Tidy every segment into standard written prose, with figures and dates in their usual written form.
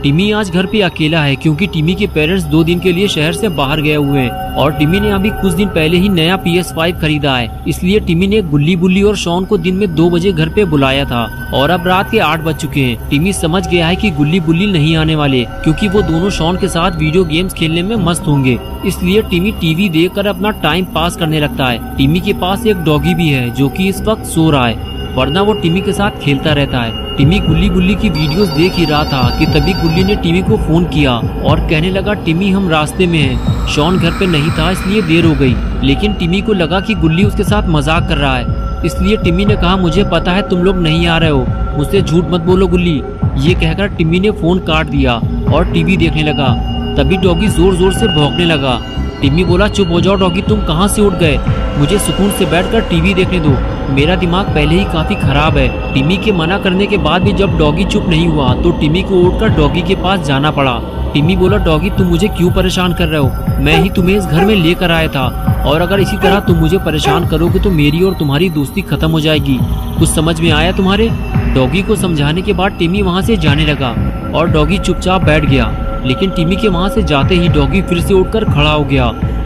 टिमी आज घर पे अकेला है क्योंकि टिमी के पेरेंट्स 2 दिन के लिए शहर से बाहर गए हुए हैं और टिमी ने अभी कुछ दिन पहले ही नया PS5 खरीदा है। इसलिए टिमी ने गुल्ली बुल्ली और शॉन को दिन में 2 बजे घर पे बुलाया था और अब रात के 8 बज चुके हैं। टिमी समझ गया है कि गुल्ली बुल्ली नहीं आने वाले क्योंकि वो दोनों शॉन के साथ वीडियो गेम्स खेलने में मस्त होंगे। इसलिए टिमी टीवी देखकर अपना टाइम पास करने लगता है। टिमी के पास एक डॉगी भी है जो कि इस वक्त सो रहा है, वरना वो टिमी के साथ खेलता रहता है। टिमी गुल्ली बुल्ली की वीडियोस देख ही रहा था कि तभी गुल्ली ने टिमी को फोन किया और कहने लगा, टिमी हम रास्ते में हैं। शॉन घर पे नहीं था इसलिए देर हो गई। लेकिन टिमी को लगा कि गुल्ली उसके साथ मजाक कर रहा है, इसलिए टिमी ने कहा, मुझे पता है तुम लोग नहीं आ रहे हो, मुझसे झूठ मत बोलो गुल्ली। ये कहकर टिमी ने फोन काट दिया और टीवी देखने लगा। तभी डॉगी जोर जोर से भौंकने लगा। टिमी बोला, चुप हो जाओ डॉगी, तुम कहाँ से उठ गए, मुझे सुकून से बैठकर टीवी देखने दो, मेरा दिमाग पहले ही काफी खराब है। टिमी के मना करने के बाद भी जब डॉगी चुप नहीं हुआ तो टिमी को उठकर डॉगी के पास जाना पड़ा। टिमी बोला, डॉगी तुम मुझे क्यों परेशान कर रहे हो, मैं ही तुम्हें इस घर में लेकर आया था और अगर इसी तरह तुम मुझे परेशान करोगे तो मेरी और तुम्हारी दोस्ती खत्म हो जाएगी। कुछ समझ में आया तुम्हारे? डॉगी को समझाने के बाद टिमी वहाँ से जाने लगा और डॉगी चुपचाप बैठ गया। लेकिन टिमी के वहाँ से जाते ही डॉगी फिर से उठकर खड़ा हो गया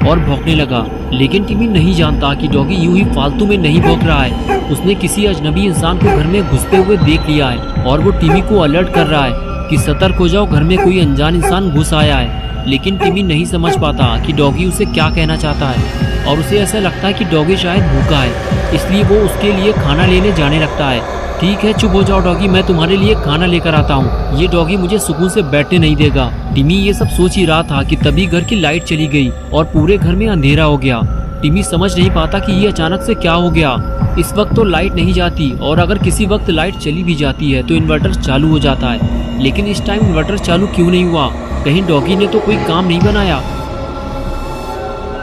और भौंकने लगा। लेकिन टिमी नहीं जानता कि डॉगी यूं ही फालतू में नहीं भौंक रहा है, उसने किसी अजनबी इंसान को घर में घुसते हुए देख लिया है और वो टिमी को अलर्ट कर रहा है कि सतर्क हो जाओ, घर में कोई अनजान इंसान घुस आया है। लेकिन टिमी नहीं समझ पाता कि डॉगी उसे क्या कहना चाहता है और उसे ऐसा लगता है कि डॉगी शायद भूखा है, इसलिए वो उसके लिए खाना लेने जाने लगता है। ठीक है चुप हो जाओ डॉगी, मैं तुम्हारे लिए खाना लेकर आता हूँ, ये डॉगी मुझे सुकून से बैठने नहीं देगा। टिमी ये सब सोच ही रहा था कि तभी घर की लाइट चली गई और पूरे घर में अंधेरा हो गया। टिमी समझ नहीं पाता कि ये अचानक से क्या हो गया। इस वक्त तो लाइट नहीं जाती और अगर किसी वक्त लाइट चली भी जाती है तो इन्वर्टर चालू हो जाता है, लेकिन इस टाइम इन्वर्टर चालू क्यों नहीं हुआ? कहीं डॉगी ने तो कोई काम नहीं बनाया।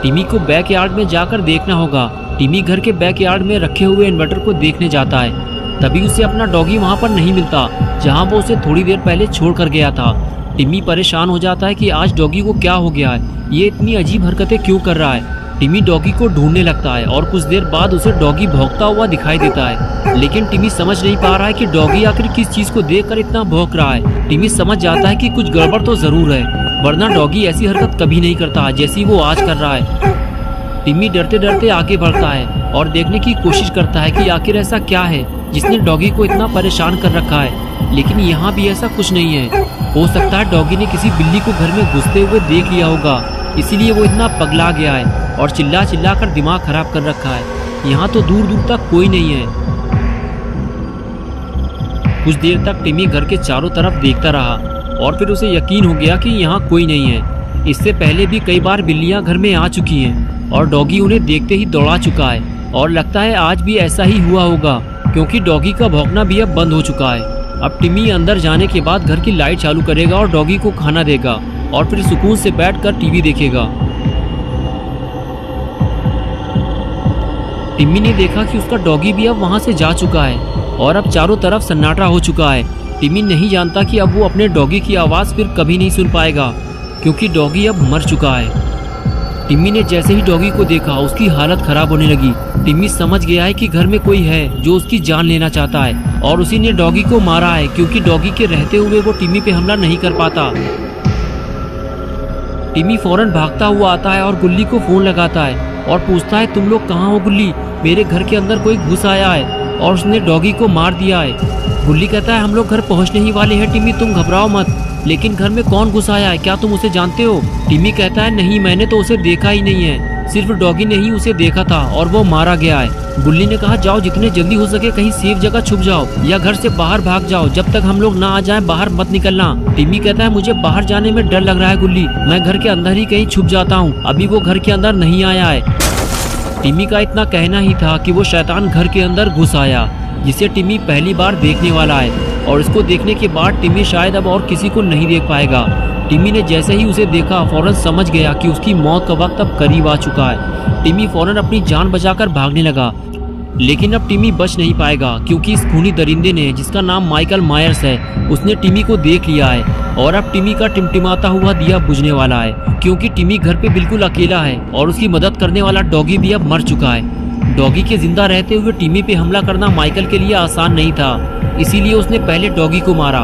टिमी को बैक यार्ड में जाकर देखना होगा। टिमी घर के बैक यार्ड में रखे हुए इन्वर्टर को देखने जाता है। तभी उसे अपना डॉगी वहाँ पर नहीं मिलता जहाँ वो उसे थोड़ी देर पहले छोड़ कर गया था। टिमी परेशान हो जाता है कि आज डॉगी को क्या हो गया है, ये इतनी अजीब हरकतें क्यों कर रहा है। टिमी डॉगी को ढूंढने लगता है और कुछ देर बाद उसे डॉगी भौंकता हुआ दिखाई देता है। लेकिन टिमी समझ नहीं पा रहा है कि डॉगी आखिर किस चीज को देखकर इतना भौंक रहा है। टिमी समझ जाता है कि कुछ गड़बड़ तो जरूर है, वरना डॉगी ऐसी हरकत कभी नहीं करता जैसी वो आज कर रहा है। टिमी डरते डरते आगे बढ़ता है और देखने की कोशिश करता है कि आखिर ऐसा क्या है जिसने डॉगी को इतना परेशान कर रखा है। लेकिन यहाँ भी ऐसा कुछ नहीं है। हो सकता है डॉगी ने किसी बिल्ली को घर में घुसते हुए देख लिया होगा, इसीलिए वो इतना पगला गया है और चिल्ला चिल्ला कर दिमाग खराब कर रखा है। यहाँ तो दूर दूर तक कोई नहीं है। कुछ देर तक टिमी घर के चारों तरफ देखता रहा और फिर उसे यकीन हो गया कि यहाँ कोई नहीं है। इससे पहले भी कई बार बिल्लियाँ घर में आ चुकी हैं और डॉगी उन्हें देखते ही दौड़ा चुका है और लगता है आज भी ऐसा ही हुआ होगा क्योंकि डॉगी का भौंकना भी अब बंद हो चुका है। अब टिमी अंदर जाने के बाद घर की लाइट चालू करेगा और डॉगी को खाना देगा और फिर सुकून से बैठकर टीवी देखेगा। टिमी ने देखा कि उसका डॉगी भी अब वहां से जा चुका है और अब चारों तरफ सन्नाटा हो चुका है। टिमी नहीं जानता कि अब वो अपने डॉगी की आवाज़ फिर कभी नहीं सुन पाएगा क्योंकि डॉगी अब मर चुका है। टिमी ने जैसे ही डॉगी को देखा उसकी हालत खराब होने लगी। टिमी समझ गया है कि घर में कोई है जो उसकी जान लेना चाहता है और उसी ने डॉगी को मारा है क्योंकि डॉगी के रहते हुए वो टिमी पे हमला नहीं कर पाता। टिमी फौरन भागता हुआ आता है और गुल्ली को फोन लगाता है और पूछता है, तुम लोग कहाँ हो गुल्ली, मेरे घर के अंदर कोई घुस आया है और उसने डॉगी को मार दिया है। गुल्ली कहता है, हम लोग घर पहुँचने ही वाले हैं टिमी, तुम घबराओ मत, लेकिन घर में कौन घुस आया है, क्या तुम उसे जानते हो? टिमी कहता है, नहीं मैंने तो उसे देखा ही नहीं है, सिर्फ डॉगी ने ही उसे देखा था और वो मारा गया है। गुल्ली ने कहा, जाओ जितने जल्दी हो सके कहीं सेफ जगह छुप जाओ या घर से बाहर भाग जाओ, जब तक हम लोग ना आ जाएं बाहर मत निकलना। टिमी कहता है, मुझे बाहर जाने में डर लग रहा है गुल्ली, मैं घर के अंदर ही कहीं छुप जाता हूँ, अभी वो घर के अंदर नहीं आया है। टिमी का इतना कहना ही था कि वो शैतान घर के अंदर घुस आया जिसे टिमी पहली बार देखने वाला है और इसको देखने के बाद टिमी शायद अब और किसी को नहीं देख पाएगा। टिमी ने जैसे ही उसे देखा फौरन समझ गया कि उसकी मौत का वक्त अब करीब आ चुका है। टिमी फौरन अपनी जान बचाकर भागने लगा, लेकिन अब टिमी बच नहीं पाएगा क्योंकि इस खूनी दरिंदे ने, जिसका नाम माइकल मायर्स है, उसने टिमी को देख लिया है और अब टिमी का टिमटिमाता हुआ दिया बुझने वाला है क्योंकि टिमी घर पे बिल्कुल अकेला है और उसकी मदद करने वाला डॉगी भी अब मर चुका है। डॉगी के जिंदा रहते हुए टिमी पे हमला करना माइकल के लिए आसान नहीं था, इसीलिए उसने पहले डॉगी को मारा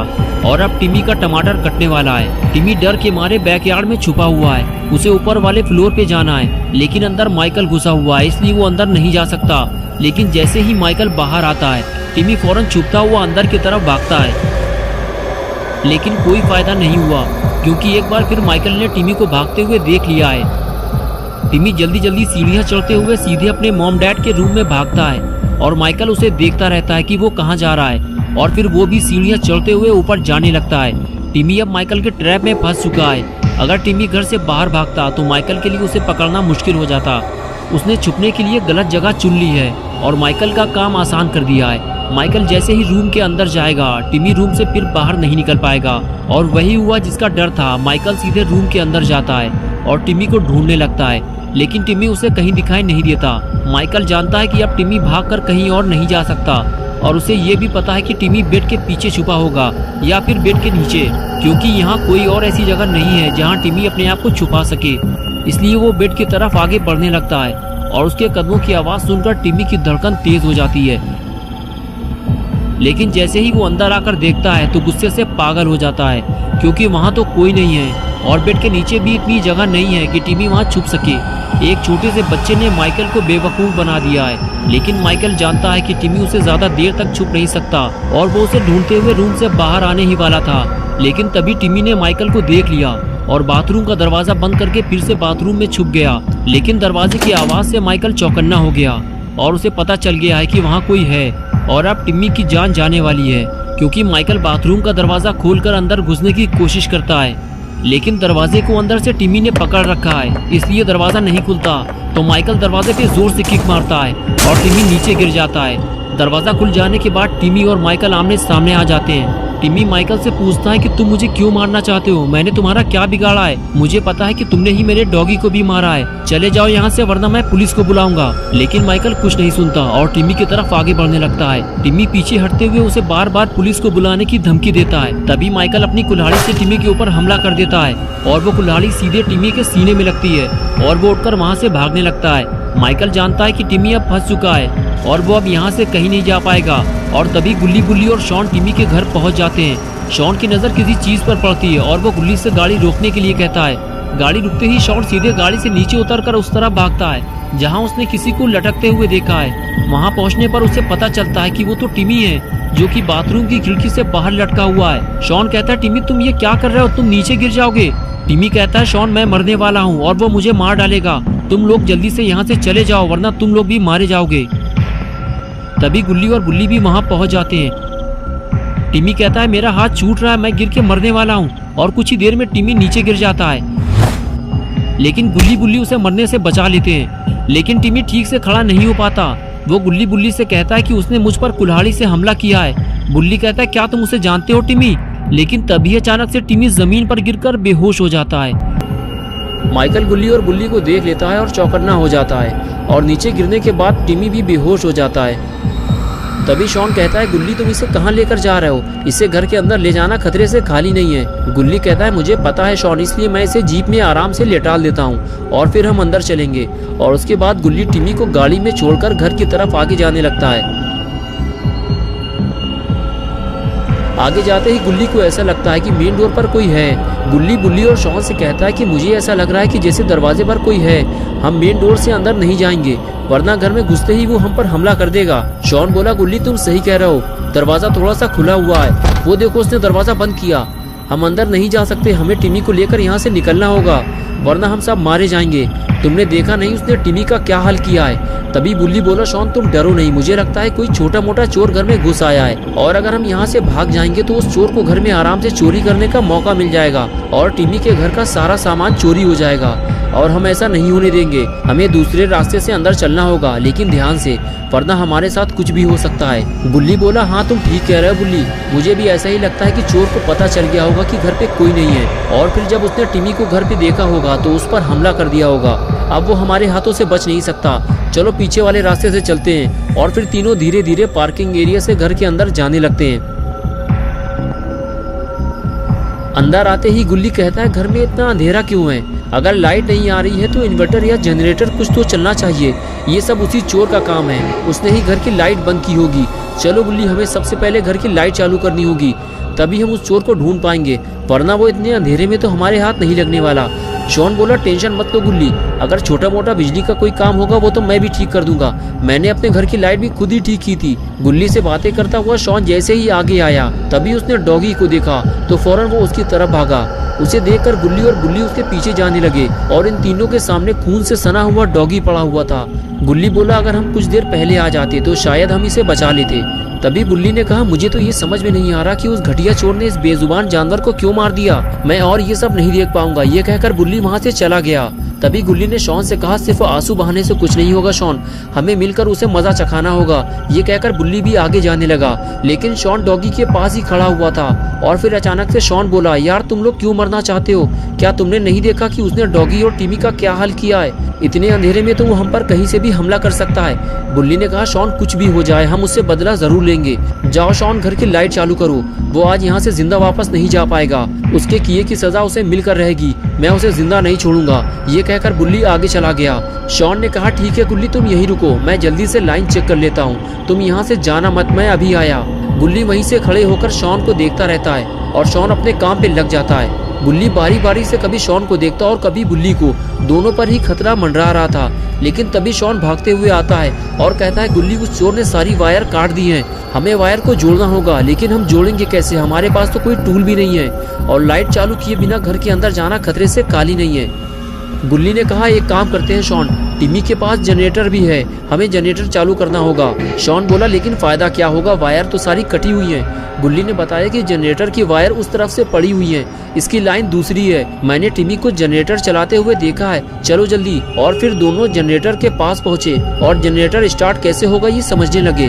और अब टिमी का टमाटर कटने वाला है। टिमी डर के मारे बैकयार्ड में छुपा हुआ है। उसे ऊपर वाले फ्लोर पे जाना है, लेकिन अंदर माइकल घुसा हुआ है, इसलिए वो अंदर नहीं जा सकता। लेकिन जैसे ही माइकल बाहर आता है, टिमी फौरन छुपता हुआ अंदर की तरफ भागता है। लेकिन कोई फायदा नहीं हुआ, क्योंकि एक बार फिर माइकल ने टिमी को भागते हुए देख लिया है। टिमी जल्दी जल्दी सीढ़ियां चढ़ते हुए सीधे अपने मॉम डैड के रूम में भागता है और माइकल उसे देखता रहता है कि वो कहाँ जा रहा है, और फिर वो भी सीढ़ियां चढ़ते हुए ऊपर जाने लगता है। टिमी अब माइकल के ट्रैप में फंस चुका है। अगर टिमी घर से बाहर भागता तो माइकल के लिए उसे पकड़ना मुश्किल हो जाता। उसने छुपने के लिए गलत जगह चुन ली है और माइकल का काम आसान कर दिया है। माइकल जैसे ही रूम के अंदर जाएगा, टिमी रूम से फिर बाहर नहीं निकल पाएगा। और वही हुआ जिसका डर था। माइकल सीधे रूम के अंदर जाता है और टिमी को ढूंढने लगता है, लेकिन टिमी उसे कहीं दिखाई नहीं देता। माइकल जानता है कि अब टिमी भागकर कहीं और नहीं जा सकता, और उसे ये भी पता है कि टिमी बेड के पीछे छुपा होगा या फिर बेड के नीचे, क्योंकि यहाँ कोई और ऐसी जगह नहीं है जहाँ टिमी अपने आप को छुपा सके। इसलिए वो बेड की तरफ आगे बढ़ने लगता है और उसके कदमों की आवाज़ सुनकर टिमी की धड़कन तेज हो जाती है। लेकिन जैसे ही वो अंदर आकर देखता है तो गुस्से से पागल हो जाता है, क्योंकि वहाँ तो कोई नहीं है और बेड के नीचे भी इतनी जगह नहीं है कि टिमी वहाँ छुप सके। एक छोटे से बच्चे ने माइकल को बेवकूफ़ बना दिया है, लेकिन माइकल जानता है कि टिमी उसे ज़्यादा देर तक छुप नहीं सकता और वो उसे ढूंढते हुए रूम से बाहर आने ही वाला था। लेकिन तभी टिमी ने माइकल को देख लिया और बाथरूम का दरवाज़ा बंद करके फिर से बाथरूम में छुप गया। लेकिन दरवाजे की आवाज़ से माइकल चौकन्ना हो गया और उसे पता चल गया है कि वहाँ कोई है और अब टिमी की जान जाने वाली है, क्योंकि माइकल बाथरूम का दरवाज़ा खोलकर अंदर घुसने की कोशिश करता है। लेकिन दरवाजे को अंदर से टिमी ने पकड़ रखा है, इसलिए दरवाज़ा नहीं खुलता। तो माइकल दरवाजे पे जोर से किक मारता है और टिमी नीचे गिर जाता है। दरवाज़ा खुल जाने के बाद टिमी और माइकल आमने सामने आ जाते हैं। टिमी माइकल से पूछता है कि तुम मुझे क्यों मारना चाहते हो? मैंने तुम्हारा क्या बिगाड़ा है? मुझे पता है कि तुमने ही मेरे डॉगी को भी मारा है। चले जाओ यहाँ से, वरना मैं पुलिस को बुलाऊंगा। लेकिन माइकल कुछ नहीं सुनता और टिमी की तरफ आगे बढ़ने लगता है। टिमी पीछे हटते हुए उसे बार बार पुलिस को बुलाने की धमकी देता है। तभी माइकल अपनी कुल्हाड़ी से टिमी के ऊपर हमला कर देता है और वो कुल्हाड़ी सीधे टिमी के सीने में लगती है और वो उठकर वहाँ से भागने लगता है। माइकल जानता है कि टिमी अब फंस चुका है और वो अब यहाँ से कहीं नहीं जा पाएगा। और तभी गुल्ली बुल्ली और शॉन टिमी के घर पहुँच जाते हैं। शॉन की नज़र किसी चीज़ पर पड़ती है और वो गुल्ली से गाड़ी रोकने के लिए कहता है। गाड़ी रुकते ही शॉन सीधे गाड़ी से नीचे उतरकर उस तरफ भागता है जहाँ उसने किसी को लटकते हुए देखा है। वहाँ पहुँचने पर उसे पता चलता है कि वो तो टिमी है, जो कि बाथरूम की खिड़की से बाहर लटका हुआ है। शॉन कहता है, टिमी तुम ये क्या कर रहे हो? तुम नीचे गिर जाओगे। टिमी कहता है, शॉन मैं मरने वाला हूँ और वो मुझे मार डालेगा। तुम लोग जल्दी से यहाँ से चले जाओ, वरना तुम लोग भी मारे जाओगे। तभी गुल्ली और बुल्ली भी वहाँ पहुँच जाते हैं। टिमी कहता है, मेरा हाथ छूट रहा है, मैं गिर के मरने वाला हूँ। और कुछ ही देर में टिमी नीचे गिर जाता है, लेकिन गुल्ली बुल्ली उसे मरने से बचा लेते हैं। लेकिन टिमी ठीक से खड़ा नहीं हो पाता। वो गुल्ली बुल्ली से कहता है कि उसने मुझ पर कुल्हाड़ी से हमला किया है। बुल्ली कहता है, क्या तुम उसे जानते हो टिमी? लेकिन तभी अचानक से टिमी जमीन पर गिरकर बेहोश हो जाता है। माइकल गुल्ली और बुल्ली को देख लेता है और चौकन्ना हो जाता है और नीचे गिरने के बाद टिमी भी बेहोश हो जाता है। तभी शॉन कहता है, गुल्ली तुम इसे कहाँ लेकर जा रहे हो? इसे घर के अंदर ले जाना खतरे से खाली नहीं है। गुल्ली कहता है, मुझे पता है शॉन, इसलिए मैं इसे जीप में आराम से लेटाल देता हूँ और फिर हम अंदर चलेंगे। और उसके बाद गुल्ली टिमी को गाड़ी में छोड़कर घर की तरफ आगे जाने लगता है। आगे जाते ही गुल्ली को ऐसा लगता है कि मेन डोर पर कोई है। गुल्ली बुल्ली और शॉन से कहता है कि मुझे ऐसा लग रहा है कि जैसे दरवाजे पर कोई है। हम मेन डोर से अंदर नहीं जाएंगे, वरना घर में घुसते ही वो हम पर हमला कर देगा। शॉन बोला, गुल्ली तुम सही कह रहे हो, दरवाजा थोड़ा सा खुला हुआ है। वो देखो, उसने दरवाजा बंद किया। हम अंदर नहीं जा सकते, हमें टिमी को लेकर यहाँ से निकलना होगा, वरना हम सब मारे जाएंगे। तुमने देखा नहीं उसने टिमी का क्या हाल किया है? तभी बुल्ली बोला, शॉन तुम डरो नहीं, मुझे लगता है कोई छोटा मोटा चोर घर में घुस आया है और अगर हम यहाँ से भाग जाएंगे तो उस चोर को घर में आराम से चोरी करने का मौका मिल जाएगा और टिमी के घर का सारा सामान चोरी हो जाएगा। और हम ऐसा नहीं होने देंगे, हमें दूसरे रास्ते से अंदर चलना होगा, लेकिन ध्यान से, वरना हमारे साथ कुछ भी हो सकता है। बुल्ली बोला, हाँ तुम ठीक कह रहे हो बुल्ली, मुझे भी ऐसा ही लगता है कि चोर को पता चल गया होगा कि घर पे कोई नहीं है और फिर जब उसने टिमी को घर पे देखा होगा तो उस पर हमला कर दिया होगा। अब वो हमारे हाथों से बच नहीं सकता। चलो पीछे वाले रास्ते से चलते हैं। और फिर तीनों धीरे धीरे पार्किंग एरिया से घर के अंदर जाने लगते हैं। अंदर आते ही गुल्ली कहता है, घर में इतना अंधेरा क्यों है? अगर लाइट नहीं आ रही है तो इन्वर्टर या जनरेटर कुछ तो चलना चाहिए। ये सब उसी चोर का काम है, उसने ही घर की लाइट बंद की होगी। चलो गुल्ली, हमें सबसे पहले घर की लाइट चालू करनी होगी, तभी हम उस चोर को ढूंढ पाएंगे, वरना वो इतने अंधेरे में तो हमारे हाथ नहीं लगने वाला। शॉन बोला, टेंशन मत लो गुल्ली, अगर छोटा मोटा बिजली का कोई काम होगा वो तो मैं भी ठीक कर दूंगा। मैंने अपने घर की लाइट भी खुद ही ठीक की थी। गुल्ली से बातें करता हुआ शॉन जैसे ही आगे आया, तभी उसने डॉगी को देखा तो फौरन वो उसकी तरफ भागा। उसे देखकर गुल्ली और बुल्ली उसके पीछे जाने लगे और इन तीनों के सामने खून से सना हुआ डॉगी पड़ा हुआ था। गुल्ली बोला, अगर हम कुछ देर पहले आ जाते तो शायद हम इसे बचा लेते। तभी बुल्ली ने कहा, मुझे तो ये समझ में नहीं आ रहा कि उस घटिया चोर ने इस बेजुबान जानवर को क्यों मार दिया। मैं और ये सब नहीं देख पाऊंगा। ये कहकर बुल्ली वहाँ से चला गया। तभी गुल्ली ने शॉन से कहा, सिर्फ आंसू बहाने से कुछ नहीं होगा शॉन, हमें मिलकर उसे मजा चखाना होगा। ये कहकर बुल्ली भी आगे जाने लगा, लेकिन शॉन डॉगी के पास ही खड़ा हुआ था। और फिर अचानक से शॉन बोला, यार तुम लोग क्यों मरना चाहते हो? क्या तुमने नहीं देखा कि उसने डॉगी और टिमी का क्या हाल किया है? इतने अंधेरे में तो वो हम पर कहीं से भी हमला कर सकता है। बुल्ली ने कहा, शॉन कुछ भी हो जाए हम उससे बदला जरूर लेंगे। जाओ शॉन, घर की लाइट चालू करो, वो आज यहाँ से जिंदा वापस नहीं जा पाएगा। उसके किए की सजा उसे मिलकर रहेगी, मैं उसे जिंदा नहीं छोड़ूंगा। ये कहकर बुल्ली आगे चला गया। शॉन ने कहा, ठीक है गुल्ली, तुम यहीं रुको, मैं जल्दी से लाइन चेक कर लेता हूँ, तुम यहाँ से जाना मत, मैं अभी आया। गुल्ली वहीं से खड़े होकर शॉन को देखता रहता है और शॉन अपने काम पे लग जाता है। गुल्ली बारी बारी से कभी शॉन को देखता और कभी बुल्ली को, दोनों पर ही खतरा मंडरा रहा था। लेकिन तभी शॉन भागते हुए आता है और कहता है, गुल्ली उस चोर ने सारी वायर काट दी हैं, हमें वायर को जोड़ना होगा, लेकिन हम जोड़ेंगे कैसे? हमारे पास तो कोई टूल भी नहीं है और लाइट चालू किए बिना घर के अंदर जाना खतरे से खाली नहीं है। गुल्ली ने कहा, एक काम करते हैं शॉन, टिमी के पास जनरेटर भी है, हमें जनरेटर चालू करना होगा। शॉन बोला, लेकिन फायदा क्या होगा, वायर तो सारी कटी हुई है। गुल्ली ने बताया कि जनरेटर की वायर उस तरफ से पड़ी हुई है, इसकी लाइन दूसरी है। मैंने टिमी को जनरेटर चलाते हुए देखा है, चलो जल्दी। और फिर दोनों जनरेटर के पास पहुंचे और जनरेटर स्टार्ट कैसे होगा ये समझने लगे।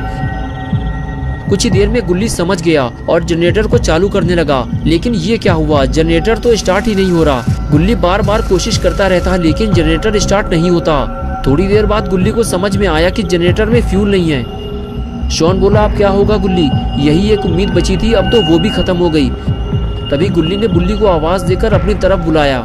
कुछ ही देर में गुल्ली समझ गया और जनरेटर को चालू करने लगा, लेकिन ये क्या हुआ, जनरेटर तो स्टार्ट ही नहीं हो रहा। गुल्ली बार बार कोशिश करता रहता, लेकिन जनरेटर स्टार्ट नहीं होता। थोड़ी देर बाद गुल्ली को समझ में आया कि जनरेटर में फ्यूल नहीं है। शॉन बोला, अब क्या होगा गुल्ली, यही एक उम्मीद बची थी, अब तो वो भी खत्म हो गई। तभी गुल्ली ने बुल्ली को आवाज देकर अपनी तरफ बुलाया।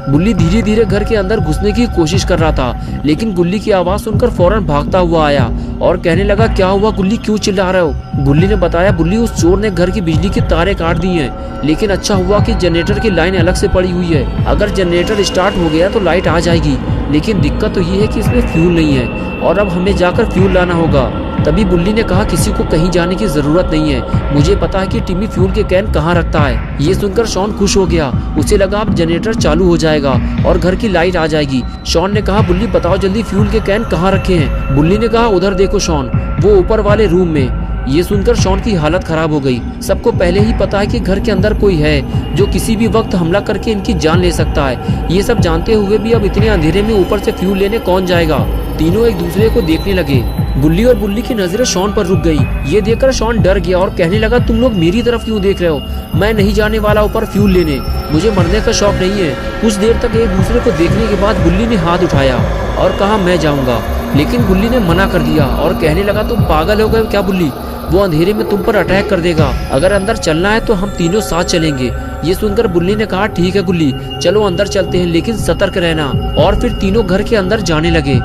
बुल्ली धीरे धीरे घर के अंदर घुसने की कोशिश कर रहा था, लेकिन गुल्ली की आवाज सुनकर फौरन भागता हुआ आया और कहने लगा, क्या हुआ गुल्ली, क्यों चिल्ला रहे हो? गुल्ली ने बताया, बुल्ली उस चोर ने घर की बिजली की तारें काट दी हैं, लेकिन अच्छा हुआ कि जनरेटर की लाइन अलग से पड़ी हुई है। अगर जनरेटर स्टार्ट हो गया तो लाइट आ जाएगी, लेकिन दिक्कत तो ये है कि इसमें फ्यूल नहीं है और अब हमें जाकर फ्यूल लाना होगा। तभी बुल्ली ने कहा, किसी को कहीं जाने की जरूरत नहीं है, मुझे पता है कि टिमी फ्यूल के कैन कहाँ रखता है। ये सुनकर शॉन खुश हो गया, उसे लगा अब जनरेटर चालू हो जाएगा और घर की लाइट आ जाएगी। शॉन ने कहा, बुल्ली बताओ जल्दी फ्यूल के कैन कहाँ रखे हैं? बुल्ली ने कहा, उधर देखो शॉन, वो ऊपर वाले रूम में। ये सुनकर शॉन की हालत खराब हो गई। सबको पहले ही पता है कि घर के अंदर कोई है जो किसी भी वक्त हमला करके इनकी जान ले सकता है। ये सब जानते हुए भी अब इतने अंधेरे में ऊपर से फ्यूल लेने कौन जाएगा? तीनों एक दूसरे को देखने लगे। गुल्ली और बुल्ली की नजरें शॉन पर रुक गई। ये देखकर शॉन डर गया और कहने लगा, तुम लोग मेरी तरफ क्यों देख रहे हो? मैं नहीं जाने वाला ऊपर फ्यूल लेने, मुझे मरने का शौक नहीं है। कुछ देर तक एक दूसरे को देखने के बाद बुल्ली ने हाथ उठाया और कहा, मैं जाऊंगा। लेकिन बुल्ली ने मना कर दिया और कहने लगा, तुम पागल हो गए क्या बुल्ली, वो अंधेरे में तुम पर अटैक कर देगा। अगर अंदर चलना है तो हम तीनों साथ चलेंगे। ये सुनकर बुल्ली ने कहा, ठीक है गुल्ली, चलो अंदर चलते हैं, लेकिन सतर्क रहना। और फिर तीनों घर के अंदर जाने लगे।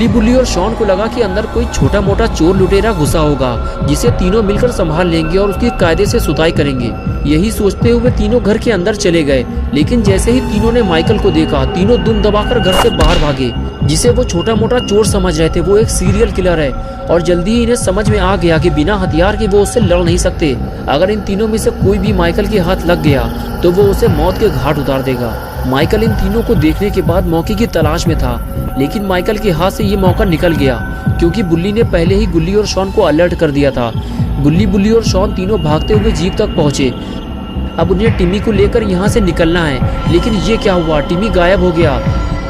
बुल्ली और शॉन को लगा कि अंदर कोई छोटा मोटा चोर लुटेरा घुसा होगा, जिसे तीनों मिलकर संभाल लेंगे और उसकी कायदे से सुताई करेंगे। यही सोचते हुए तीनों घर के अंदर चले गए, लेकिन जैसे ही तीनों ने माइकल को देखा, तीनों दुम दबाकर घर से बाहर भागे। जिसे वो छोटा मोटा चोर समझ रहे थे, वो एक सीरियल किलर है और जल्दी ही इन्हें समझ में आ गया कि बिना हथियार के वो उससे लड़ नहीं सकते। अगर इन तीनों में से कोई भी माइकल के हाथ लग गया तो वो उसे मौत के घाट उतार देगा। माइकल इन तीनों को देखने के बाद मौके की तलाश में था, लेकिन माइकल के हाथ से ये मौका निकल गया क्योंकि बुल्ली ने पहले ही गुल्ली और शॉन को अलर्ट कर दिया था। बुल्ली और शॉन तीनों भागते हुए जीप तक पहुंचे। अब उन्हें टिमी को लेकर यहाँ से निकलना है, लेकिन ये क्या हुआ, टिमी गायब हो गया।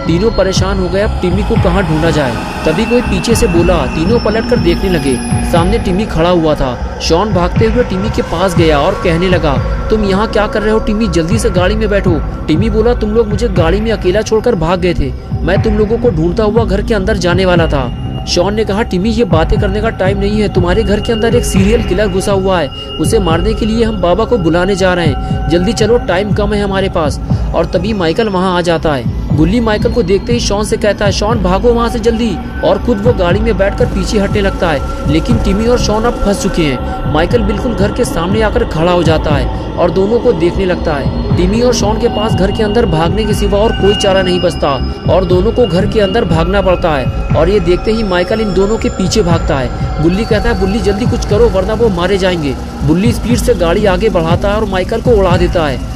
तीनों परेशान हो गए, अब टिमी को कहाँ ढूंढा जाए। तभी कोई पीछे से बोला। तीनों पलट कर देखने लगे, सामने टिमी खड़ा हुआ था। शॉन भागते हुए टिमी के पास गया और कहने लगा, तुम यहाँ क्या कर रहे हो टिमी, जल्दी से गाड़ी में बैठो। टिमी बोला, तुम लोग मुझे गाड़ी में अकेला छोड़कर भाग गए थे, मैं तुम लोगों को ढूंढता हुआ घर के अंदर जाने वाला था। शॉन ने कहा, टिमी ये बातें करने का टाइम नहीं है, तुम्हारे घर के अंदर एक सीरियल किलर घुसा हुआ है, उसे मारने के लिए हम बाबा को बुलाने जा रहे हैं, जल्दी चलो, टाइम कम है हमारे पास। और तभी माइकल वहाँ आ जाता है। गुल्ली माइकल को देखते ही शॉन से कहता है, शॉन भागो वहाँ से जल्दी, और खुद वो गाड़ी में बैठकर पीछे हटने लगता है। लेकिन टिमी और शॉन अब फंस चुके हैं। माइकल बिल्कुल घर के सामने आकर खड़ा हो जाता है और दोनों को देखने लगता है। टिमी और शॉन के पास घर के अंदर भागने के सिवा और कोई चारा नहीं बचता और दोनों को घर के अंदर भागना पड़ता है। और ये देखते ही माइकल इन दोनों के पीछे भागता है। गुल्ली कहता है, बुल्ली जल्दी कुछ करो वरना वो मारे जाएंगे। बुल्ली स्पीड से गाड़ी आगे बढ़ाता है और माइकल को उड़ा देता है।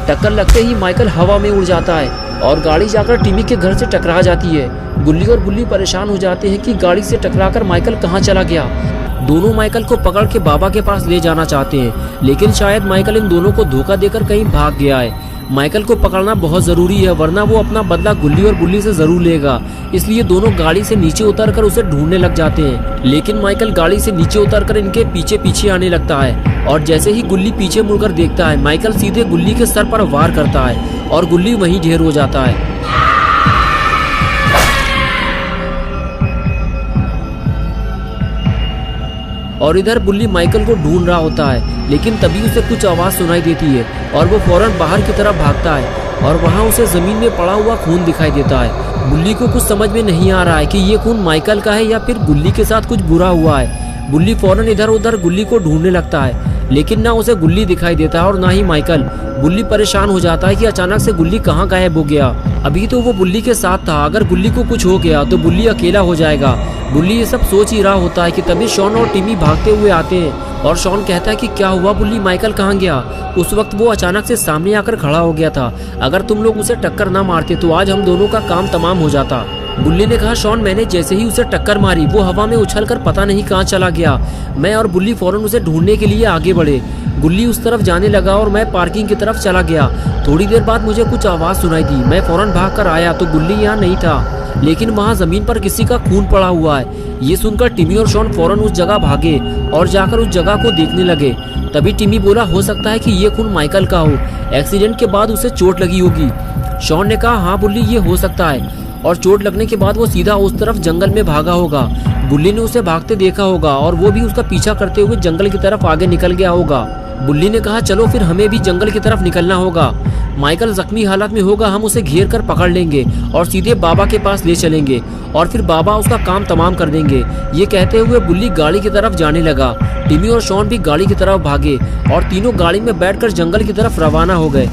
टक्कर लगते ही माइकल हवा में उड़ जाता है और गाड़ी जाकर टिमी के घर से टकरा जाती है। गुल्ली और बुल्ली परेशान हो जाते हैं कि गाड़ी से टकराकर माइकल कहाँ चला गया। दोनों माइकल को पकड़ के बाबा के पास ले जाना चाहते हैं, लेकिन शायद माइकल इन दोनों को धोखा देकर कहीं भाग गया है। माइकल को पकड़ना बहुत जरूरी है वरना वो अपना बदला गुल्ली और बुल्ली से जरूर लेगा। इसलिए दोनों गाड़ी से नीचे उतरकर उसे ढूंढने लग जाते हैं। लेकिन माइकल गाड़ी से नीचे उतरकर इनके पीछे पीछे आने लगता है और जैसे ही गुल्ली पीछे मुड़कर देखता है, माइकल सीधे गुल्ली के सर पर वार करता है और गुल्ली वहीं ढेर हो जाता है। और इधर बुल्ली माइकल को ढूंढ रहा होता है, लेकिन तभी उसे कुछ आवाज सुनाई देती है और वो फौरन बाहर की तरफ भागता है और वहाँ उसे जमीन में पड़ा हुआ खून दिखाई देता है। बुल्ली को कुछ समझ में नहीं आ रहा है कि ये खून माइकल का है या फिर गुल्ली के साथ कुछ बुरा हुआ है। बुल्ली फौरन इधर उधर गुल्ली को ढूंढने लगता है, लेकिन ना उसे गुल्ली दिखाई देता है और ना ही माइकल। बुल्ली परेशान हो जाता है कि अचानक से गुल्ली कहाँ गायब हो गया। अभी तो वो बुल्ली के साथ था, अगर गुल्ली को कुछ हो गया तो बुल्ली अकेला हो जाएगा। बुल्ली ये सब सोच ही रहा होता है कि तभी शॉन और टिमी भागते हुए आते हैं और शॉन कहता है कि क्या हुआ बुल्ली, माइकल कहाँ गया। उस वक्त वो अचानक से सामने आकर खड़ा हो गया था, अगर तुम लोग उसे टक्कर ना मारते तो आज हम दोनों का काम तमाम हो जाता। बुल्ली ने कहा, शॉन मैंने जैसे ही उसे टक्कर मारी वो हवा में उछलकर पता नहीं कहाँ चला गया। मैं और बुल्ली फौरन उसे ढूंढने के लिए आगे बढ़े। गुल्ली उस तरफ जाने लगा और मैं पार्किंग की तरफ चला गया। थोड़ी देर बाद मुझे कुछ आवाज़ सुनाई दी, मैं फौरन भाग कर आया तो गुल्ली यहाँ नहीं था, लेकिन वहाँ जमीन पर किसी का खून पड़ा हुआ है। ये सुनकर टिमी और शॉन फौरन उस जगह भागे और जाकर उस जगह को देखने लगे। तभी टिमी बोला, हो सकता है कि ये खून माइकल का हो, एक्सीडेंट के बाद उसे चोट लगी होगी। शॉन ने कहा, हाँ बुल्ली ये हो सकता है, और चोट लगने के बाद वो सीधा उस तरफ जंगल में भागा होगा। बुल्ली ने उसे भागते देखा होगा और वो भी उसका पीछा करते हुए जंगल की तरफ आगे निकल गया होगा। बुल्ली ने कहा, चलो फिर हमें भी जंगल की तरफ निकलना होगा। माइकल जख्मी हालत में होगा, हम उसे घेर कर पकड़ लेंगे और सीधे बाबा के पास ले चलेंगे और फिर बाबा उसका काम तमाम कर देंगे। ये कहते हुए बुल्ली गाड़ी की तरफ जाने लगा। टिमी और शॉन भी गाड़ी की तरफ भागे और तीनों गाड़ी में बैठकर जंगल की तरफ रवाना हो गए।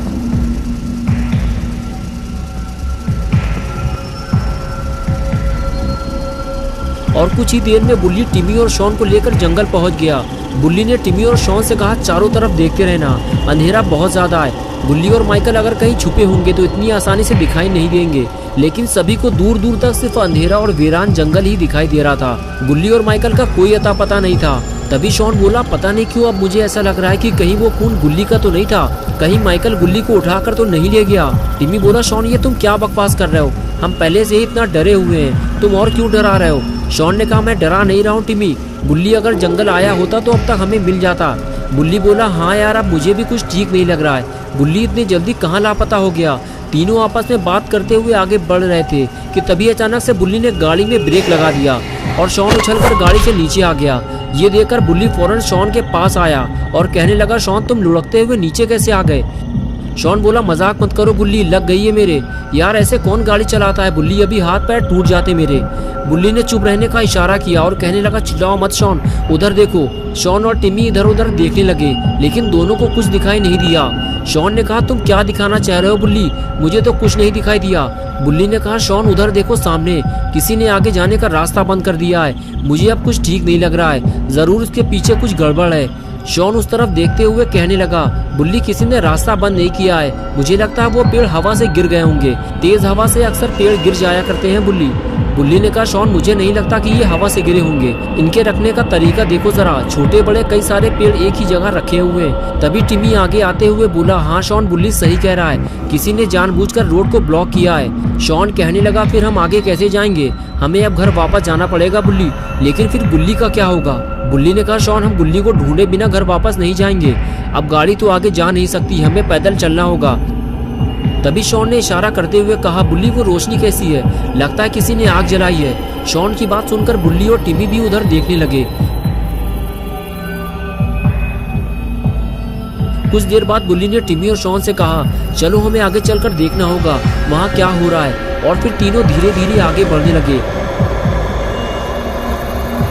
और कुछ ही देर में बुल्ली टिमी और शॉन को लेकर जंगल पहुंच गया। बुल्ली ने टिमी और शॉन से कहा, चारों तरफ देखते रहना, अंधेरा बहुत ज्यादा है। बुल्ली और माइकल अगर कहीं छुपे होंगे तो इतनी आसानी से दिखाई नहीं देंगे, लेकिन सभी को दूर दूर तक सिर्फ अंधेरा और वीरान जंगल ही दिखाई दे रहा था। बुल्ली और माइकल का कोई अता पता नहीं था। तभी शॉन बोला, पता नहीं क्यों अब मुझे ऐसा लग रहा है कि कहीं वो खून गुल्ली का तो नहीं था, कहीं माइकल गुल्ली को उठाकर तो नहीं ले गया। टिमी बोला, शॉन ये तुम क्या बकवास कर रहे हो, हम पहले से ही इतना डरे हुए हैं, तुम और क्यों डरा रहे हो। शॉन ने कहा, मैं डरा नहीं रहा हूँ टिमी, गुल्ली अगर जंगल आया होता तो अब तक हमें मिल जाता। बुल्ली बोला, हाँ यार अब मुझे भी कुछ ठीक नहीं लग रहा है, गुल्ली इतनी जल्दी कहाँ लापता हो गया। तीनों आपस में बात करते हुए आगे बढ़ रहे थे कि तभी अचानक से बुल्ली ने गाड़ी में ब्रेक लगा दिया और शॉन उछलकर गाड़ी से नीचे आ गया। ये देखकर बुल्ली फौरन शॉन के पास आया और कहने लगा, शॉन तुम लुढ़कते हुए नीचे कैसे आ गए। शॉन बोला, मजाक मत करो बुल्ली, लग गई है मेरे, यार ऐसे कौन गाड़ी चलाता है बुल्ली, अभी हाथ पैर टूट जाते मेरे। बुल्ली ने चुप रहने का इशारा किया और कहने लगा, चिल्लाओ मत शॉन, उधर देखो। शॉन और टिमी इधर उधर देखने लगे, लेकिन दोनों को कुछ दिखाई नहीं दिया। शॉन ने कहा, तुम क्या दिखाना चाह रहे हो बुल्ली, मुझे तो कुछ नहीं दिखाई दिया। बुल्ली ने कहा, शॉन उधर देखो सामने, किसी ने आगे जाने का रास्ता बंद कर दिया है, मुझे अब कुछ ठीक नहीं लग रहा है, जरूर इसके पीछे कुछ गड़बड़ है। शॉन उस तरफ देखते हुए कहने लगा, बुल्ली किसी ने रास्ता बंद नहीं किया है, मुझे लगता है वो पेड़ हवा से गिर गए होंगे, तेज हवा से अक्सर पेड़ गिर जाया करते हैं बुल्ली। बुल्ली ने कहा, शॉन मुझे नहीं लगता कि ये हवा से गिरे होंगे, इनके रखने का तरीका देखो जरा, छोटे बड़े कई सारे पेड़ एक ही जगह रखे हुए हैं। तभी टिमी आगे आते हुए बोला, हाँ शॉन बुल्ली सही कह रहा है, किसी ने जानबूझकर रोड को ब्लॉक किया है। शॉन कहने लगा, फिर हम आगे कैसे जाएंगे, हमें अब घर वापस जाना पड़ेगा बुल्ली, लेकिन फिर गुल्ली का क्या होगा। बुल्ली ने कहा, शॉन हम गुल्ली को ढूंढे बिना घर वापस नहीं जाएंगे, अब गाड़ी तो आगे जा नहीं सकती, हमें पैदल चलना होगा। तभी शॉन ने इशारा करते हुए कहा, बुल्ली वो रोशनी कैसी है? लगता है किसी ने आग जलाई है। शॉन की बात सुनकर बुल्ली और टिमी भी उधर देखने लगे। कुछ देर बाद बुल्ली ने टिमी और शॉन से कहा, चलो हमें आगे चलकर देखना होगा वहाँ क्या हो रहा है। और फिर तीनों धीरे धीरे आगे बढ़ने लगे।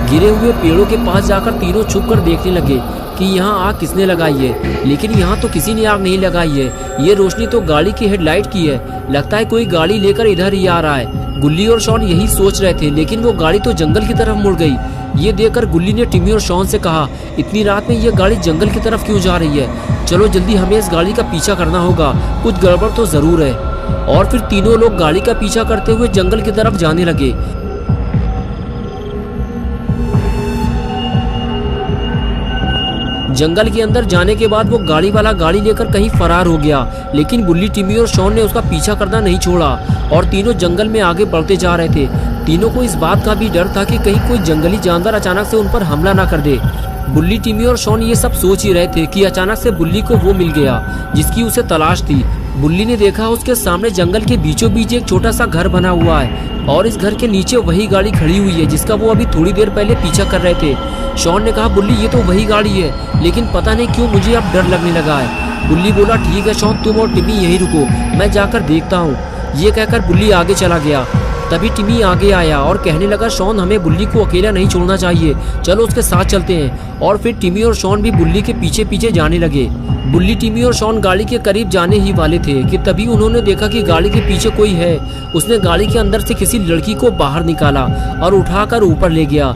गिरे हुए पेड़ों के पास जाकर तीनों छुप कर देखने लगे कि यहाँ आग किसने लगाई है। लेकिन यहाँ तो किसी ने आग नहीं लगाई है। ये रोशनी तो गाड़ी की हेडलाइट की है। लगता है कोई गाड़ी लेकर इधर ही आ रहा है। गुल्ली और शॉन यही सोच रहे थे, लेकिन वो गाड़ी तो जंगल की तरफ मुड़ गई। ये देखकर गुल्ली ने टिमी और शॉन से कहा, इतनी रात में ये गाड़ी जंगल की तरफ क्यों जा रही है? चलो जल्दी हमें इस गाड़ी का पीछा करना होगा, कुछ गड़बड़ तो जरूर है। और फिर तीनों लोग गाड़ी का पीछा करते हुए जंगल की तरफ जाने लगे। जंगल के अंदर जाने के बाद वो गाड़ी वाला गाड़ी लेकर कहीं फरार हो गया। लेकिन बुल्ली, टिमी और शॉन ने उसका पीछा करना नहीं छोड़ा और तीनों जंगल में आगे बढ़ते जा रहे थे। तीनों को इस बात का भी डर था कि कहीं कोई जंगली जानवर अचानक से उन पर हमला ना कर दे। बुल्ली, टिमी और शॉन ये सब सोच ही रहे थे कि अचानक से बुल्ली को वो मिल गया जिसकी उसे तलाश थी। बुल्ली ने देखा उसके सामने जंगल के बीचों बीच एक छोटा सा घर बना हुआ है और इस घर के नीचे वही गाड़ी खड़ी हुई है जिसका वो अभी थोड़ी देर पहले पीछा कर रहे थे। शॉन ने कहा, बुल्ली ये तो वही गाड़ी है, लेकिन पता नहीं क्यों मुझे अब डर लगने लगा है। बुल्ली बोला, ठीक है शॉन, तुम और टिमी यहीं रुको, मैं जाकर देखता हूँ। ये कहकर बुल्ली आगे चला गया। तभी टिमी आगे आया और कहने लगा, शॉन हमें बुल्ली को अकेला नहीं छोड़ना चाहिए, चलो उसके साथ चलते हैं। और फिर टिमी और शॉन भी बुल्ली के पीछे पीछे जाने लगे। बुल्ली, टिमी और शॉन गाड़ी के करीब जाने ही वाले थे कि तभी उन्होंने देखा कि गाड़ी के पीछे कोई है। उसने गाड़ी के अंदर से किसी लड़की को बाहर निकाला और उठाकर ऊपर ले गया।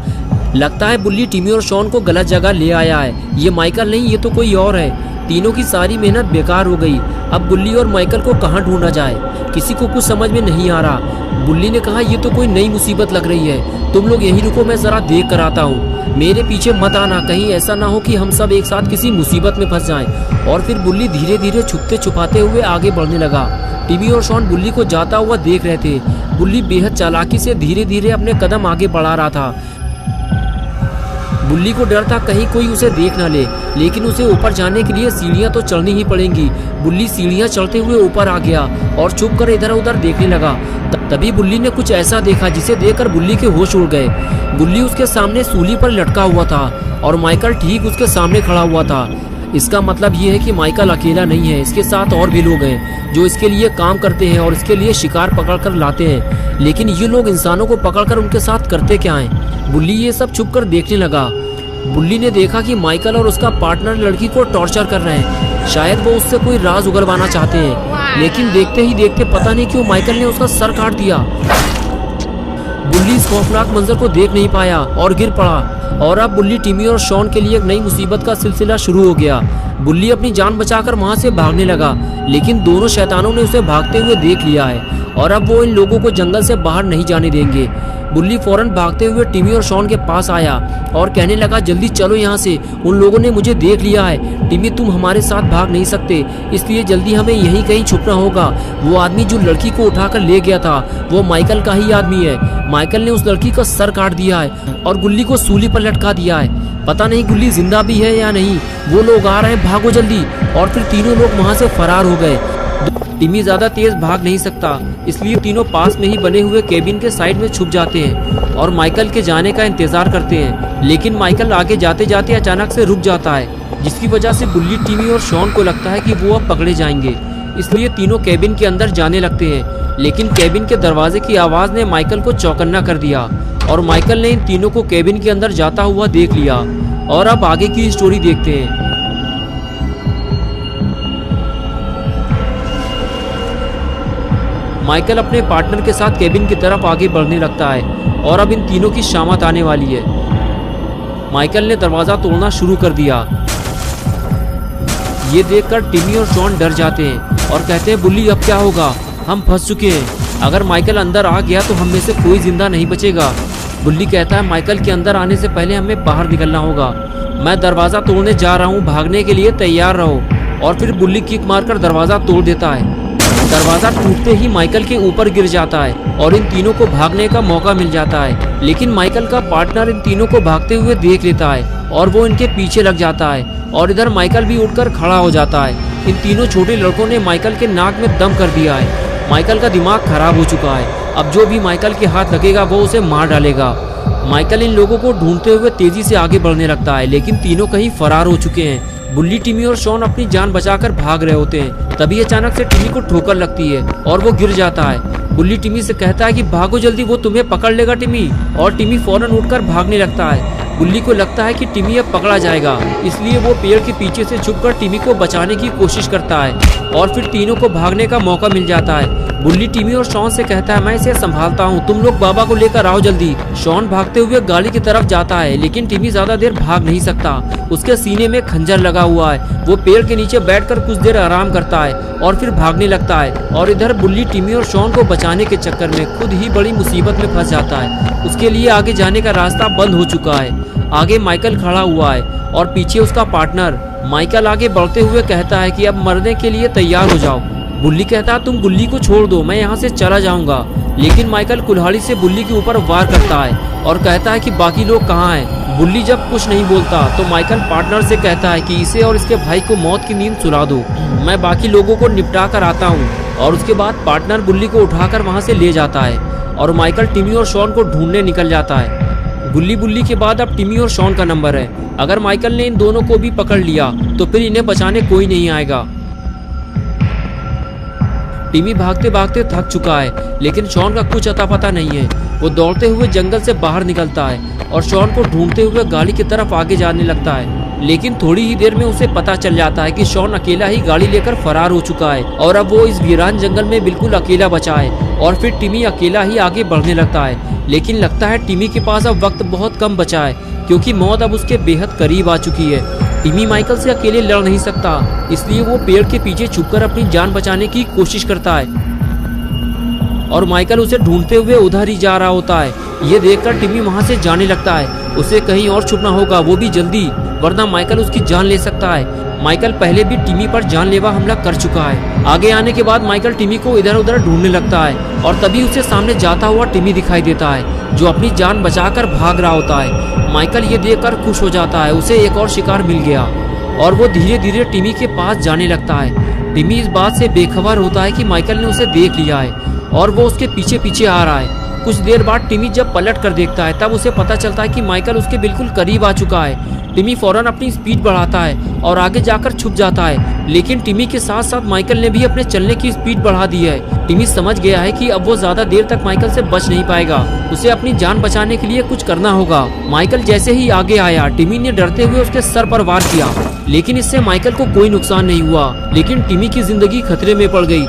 लगता है बुल्ली टिमी और शॉन को गलत जगह ले आया है। ये माइकल नहीं, ये तो कोई और है। तीनों की सारी मेहनत बेकार हो गई। अब बुल्ली और माइकल को कहाँ ढूंढा जाए, किसी को कुछ समझ में नहीं आ रहा। बुल्ली ने कहा, ये तो कोई नई मुसीबत लग रही है, तुम लोग यहीं रुको, मैं जरा देख कर आता हूँ। मेरे पीछे मत आना, कहीं ऐसा ना हो कि हम सब एक साथ किसी मुसीबत में फंस जाएं। और फिर बुल्ली धीरे धीरे छुपते छुपाते हुए आगे बढ़ने लगा। टिमी और शॉन बुल्ली को जाता हुआ देख रहे थे। बुल्ली बेहद चालाकी से धीरे धीरे अपने कदम आगे बढ़ा रहा था। बुल्ली को डर था कहीं कोई उसे देख ना ले, लेकिन उसे ऊपर जाने के लिए सीढ़ियां तो चढ़नी ही पड़ेंगी। बुल्ली सीढ़ियां चढ़ते हुए ऊपर आ गया और चुप कर इधर उधर देखने लगा। तभी बुल्ली ने कुछ ऐसा देखा जिसे देखकर बुल्ली के होश उड़ गए। बुल्ली उसके सामने सूली पर लटका हुआ था और माइकल ठीक उसके सामने खड़ा हुआ था। इसका मतलब ये है कि माइकल अकेला नहीं है, इसके साथ और भी लोग हैं जो इसके लिए काम करते हैं और इसके लिए शिकार पकड़ कर लाते हैं। लेकिन ये लोग इंसानों को पकड़कर उनके साथ करते क्या हैं? बुल्ली ये सब छुप कर देखने लगा। बुल्ली ने देखा कि माइकल और उसका पार्टनर लड़की को टॉर्चर कर रहे हैं। शायद वो उससे कोई राज उगलवाना चाहते हैं, लेकिन देखते ही देखते पता नहीं क्यों माइकल ने उसका सर काट दिया। बुल्ली इस खौफनाक मंजर को देख नहीं पाया और गिर पड़ा। और अब बुल्ली, टिमी और शॉन के लिए एक नई मुसीबत का सिलसिला शुरू हो गया। बुल्ली अपनी जान बचाकर वहां से भागने लगा, लेकिन दोनों शैतानों ने उसे भागते हुए देख लिया है और अब वो इन लोगों को जंगल से बाहर नहीं जाने देंगे। बुल्ली फौरन भागते हुए टिमी और शॉन के पास आया और कहने लगा, जल्दी चलो यहाँ से, उन लोगों ने मुझे देख लिया है। टिमी, तुम हमारे साथ भाग नहीं सकते, इसलिए जल्दी हमें यहीं कहीं छुपना होगा। वो आदमी जो लड़की को उठाकर ले गया था वो माइकल का ही आदमी है। माइकल ने उस लड़की का सर काट दिया है और गुल्ली को सूली पर लटका दिया है। पता नहीं गुल्ली जिंदा भी है या नहीं। वो लोग आ रहे हैं, भागो जल्दी। और फिर तीनों लोग वहाँ से फरार हो गए। टिमी ज्यादा तेज भाग नहीं सकता, इसलिए तीनों पास में ही बने हुए केबिन के साइड में छुप जाते हैं और माइकल के जाने का इंतजार करते हैं। लेकिन माइकल आगे जाते जाते अचानक से रुक जाता है, जिसकी वजह से बुल्ली, टिमी और शॉन को लगता है कि वो अब पकड़े जाएंगे। इसलिए तीनों केबिन के अंदर जाने लगते हैं। लेकिन केबिन के दरवाजे की आवाज ने माइकल को चौकन्ना कर दिया और माइकल ने इन तीनों को केबिन के अंदर जाता हुआ देख लिया। और अब आगे की स्टोरी देखते हैं। माइकल अपने पार्टनर के साथ केबिन की तरफ आगे बढ़ने लगता है और अब इन तीनों की शामत आने वाली है। माइकल ने दरवाजा तोड़ना शुरू कर दिया। ये देखकर टिमी और शॉन डर जाते हैं और कहते हैं, बुल्ली अब क्या होगा, हम फंस चुके हैं। अगर माइकल अंदर आ गया तो हम में से कोई जिंदा नहीं बचेगा। बुल्ली कहता है, माइकल के अंदर आने से पहले हमें बाहर निकलना होगा। मैं दरवाजा तोड़ने जा रहा हूँ, भागने के लिए तैयार रहो। और फिर बुल्ली किक मारकर दरवाजा तोड़ देता है। दरवाजा टूटते ही माइकल के ऊपर गिर जाता है और इन तीनों को भागने का मौका मिल जाता है। लेकिन माइकल का पार्टनर इन तीनों को भागते हुए देख लेता है और वो इनके पीछे लग जाता है। और इधर माइकल भी उठकर खड़ा हो जाता है इन तीनों छोटे लड़कों ने माइकल के नाक में दम कर दिया है। माइकल का दिमाग खराब हो चुका है। अब जो भी माइकल के हाथ लगेगा वो उसे मार डालेगा। माइकल इन लोगों को ढूंढते हुए तेजी से आगे बढ़ने लगता है, लेकिन तीनों कहीं फरार हो चुके हैं। बुल्ली, टिमी और शॉन अपनी जान बचाकर भाग रहे होते हैं। तभी अचानक से टिमी को ठोकर लगती है और वो गिर जाता है। बुल्ली टिमी से कहता है कि भागो जल्दी, वो तुम्हें पकड़ लेगा टिमी। और टिमी फौरन उठकर भागने लगता है। बुल्ली को लगता है कि टिमी अब पकड़ा जाएगा, इसलिए वो पेड़ के पीछे से छुपकर टिमी को बचाने की कोशिश करता है और फिर तीनों को भागने का मौका मिल जाता है। बुल्ली टिमी और शॉन से कहता है, मैं इसे संभालता हूँ, तुम लोग बाबा को लेकर आओ जल्दी। शॉन भागते हुए गाड़ी की तरफ जाता है, लेकिन टिमी ज्यादा देर भाग नहीं सकता। उसके सीने में खंजर लगा हुआ है। वो पेड़ के नीचे बैठकर कुछ देर आराम करता है और फिर भागने लगता है। और इधर बुल्ली टिमी और शॉन को बचाने के चक्कर में खुद ही बड़ी मुसीबत में फंस जाता है। उसके लिए आगे जाने का रास्ता बंद हो चुका है। आगे माइकल खड़ा हुआ है और पीछे उसका पार्टनर। माइकल आगे बढ़ते हुए कहता है कि अब मरने के लिए तैयार हो जाओ। बुल्ली कहता है, तुम गुल्ली को छोड़ दो, मैं यहाँ से चला जाऊंगा। लेकिन माइकल कुल्हाड़ी से बुल्ली के ऊपर वार करता है और कहता है कि बाकी लोग कहाँ हैं। बुल्ली जब कुछ नहीं बोलता तो माइकल पार्टनर से कहता है कि इसे और इसके भाई को मौत की नींद सुला दो, मैं बाकी लोगों को निपटा कर आता हूँ। और उसके बाद पार्टनर बुल्ली को उठाकर वहाँ से ले जाता है और माइकल टिमी और शॉन को ढूंढने निकल जाता है। बुल्ली के बाद अब टिमी और शॉन का नंबर है। अगर माइकल ने इन दोनों को भी पकड़ लिया तो फिर इन्हें बचाने कोई नहीं आएगा। टिमी भागते भागते थक चुका है, लेकिन शॉन का कुछ अता पता नहीं है। वो दौड़ते हुए जंगल से बाहर निकलता है और शॉन को ढूंढते हुए गाड़ी की तरफ आगे जाने लगता है। लेकिन थोड़ी ही देर में उसे पता चल जाता है कि शॉन अकेला ही गाड़ी लेकर फरार हो चुका है और अब वो इस वीरान जंगल में बिल्कुल अकेला बचा है। और फिर टिमी अकेला ही आगे बढ़ने लगता है, लेकिन लगता है टिमी के पास अब वक्त बहुत कम बचा है, क्योंकि मौत अब उसके बेहद करीब आ चुकी है। टिमी माइकल से अकेले लड़ नहीं सकता, इसलिए वो पेड़ के पीछे छुपकर अपनी जान बचाने की कोशिश करता है और माइकल उसे ढूंढते हुए उधर ही जा रहा होता है। ये देखकर टिमी वहां से जाने लगता है। उसे कहीं और छुपना होगा, वो भी जल्दी, वरना माइकल उसकी जान ले सकता है। माइकल पहले भी टिमी पर जानलेवा हमला कर चुका है। आगे आने के बाद माइकल टिमी को इधर उधर ढूंढने लगता है और तभी उसे सामने जाता हुआ टिमी दिखाई देता है, जो अपनी जान बचाकर भाग रहा होता है। माइकल ये देखकर खुश हो जाता है, उसे एक और शिकार मिल गया और वो धीरे धीरे टिमी के पास जाने लगता है। टिमी इस बात से बेखबर होता है कि माइकल ने उसे देख लिया है और वो उसके पीछे पीछे आ रहा है। कुछ देर बाद टिमी जब पलट कर देखता है तब उसे पता चलता है कि माइकल उसके बिल्कुल करीब आ चुका है। टिमी फौरन अपनी स्पीड बढ़ाता है और आगे जाकर छुप जाता है, लेकिन टिमी के साथ साथ माइकल ने भी अपने चलने की स्पीड बढ़ा दी है। टिमी समझ गया है कि अब वो ज्यादा देर तक माइकल से बच नहीं पाएगा, उसे अपनी जान बचाने के लिए कुछ करना होगा। माइकल जैसे ही आगे आया, टिमी ने डरते हुए उसके सर पर वार किया, लेकिन इससे माइकल को कोई नुकसान नहीं हुआ, लेकिन टिमी की जिंदगी खतरे में पड़ गई।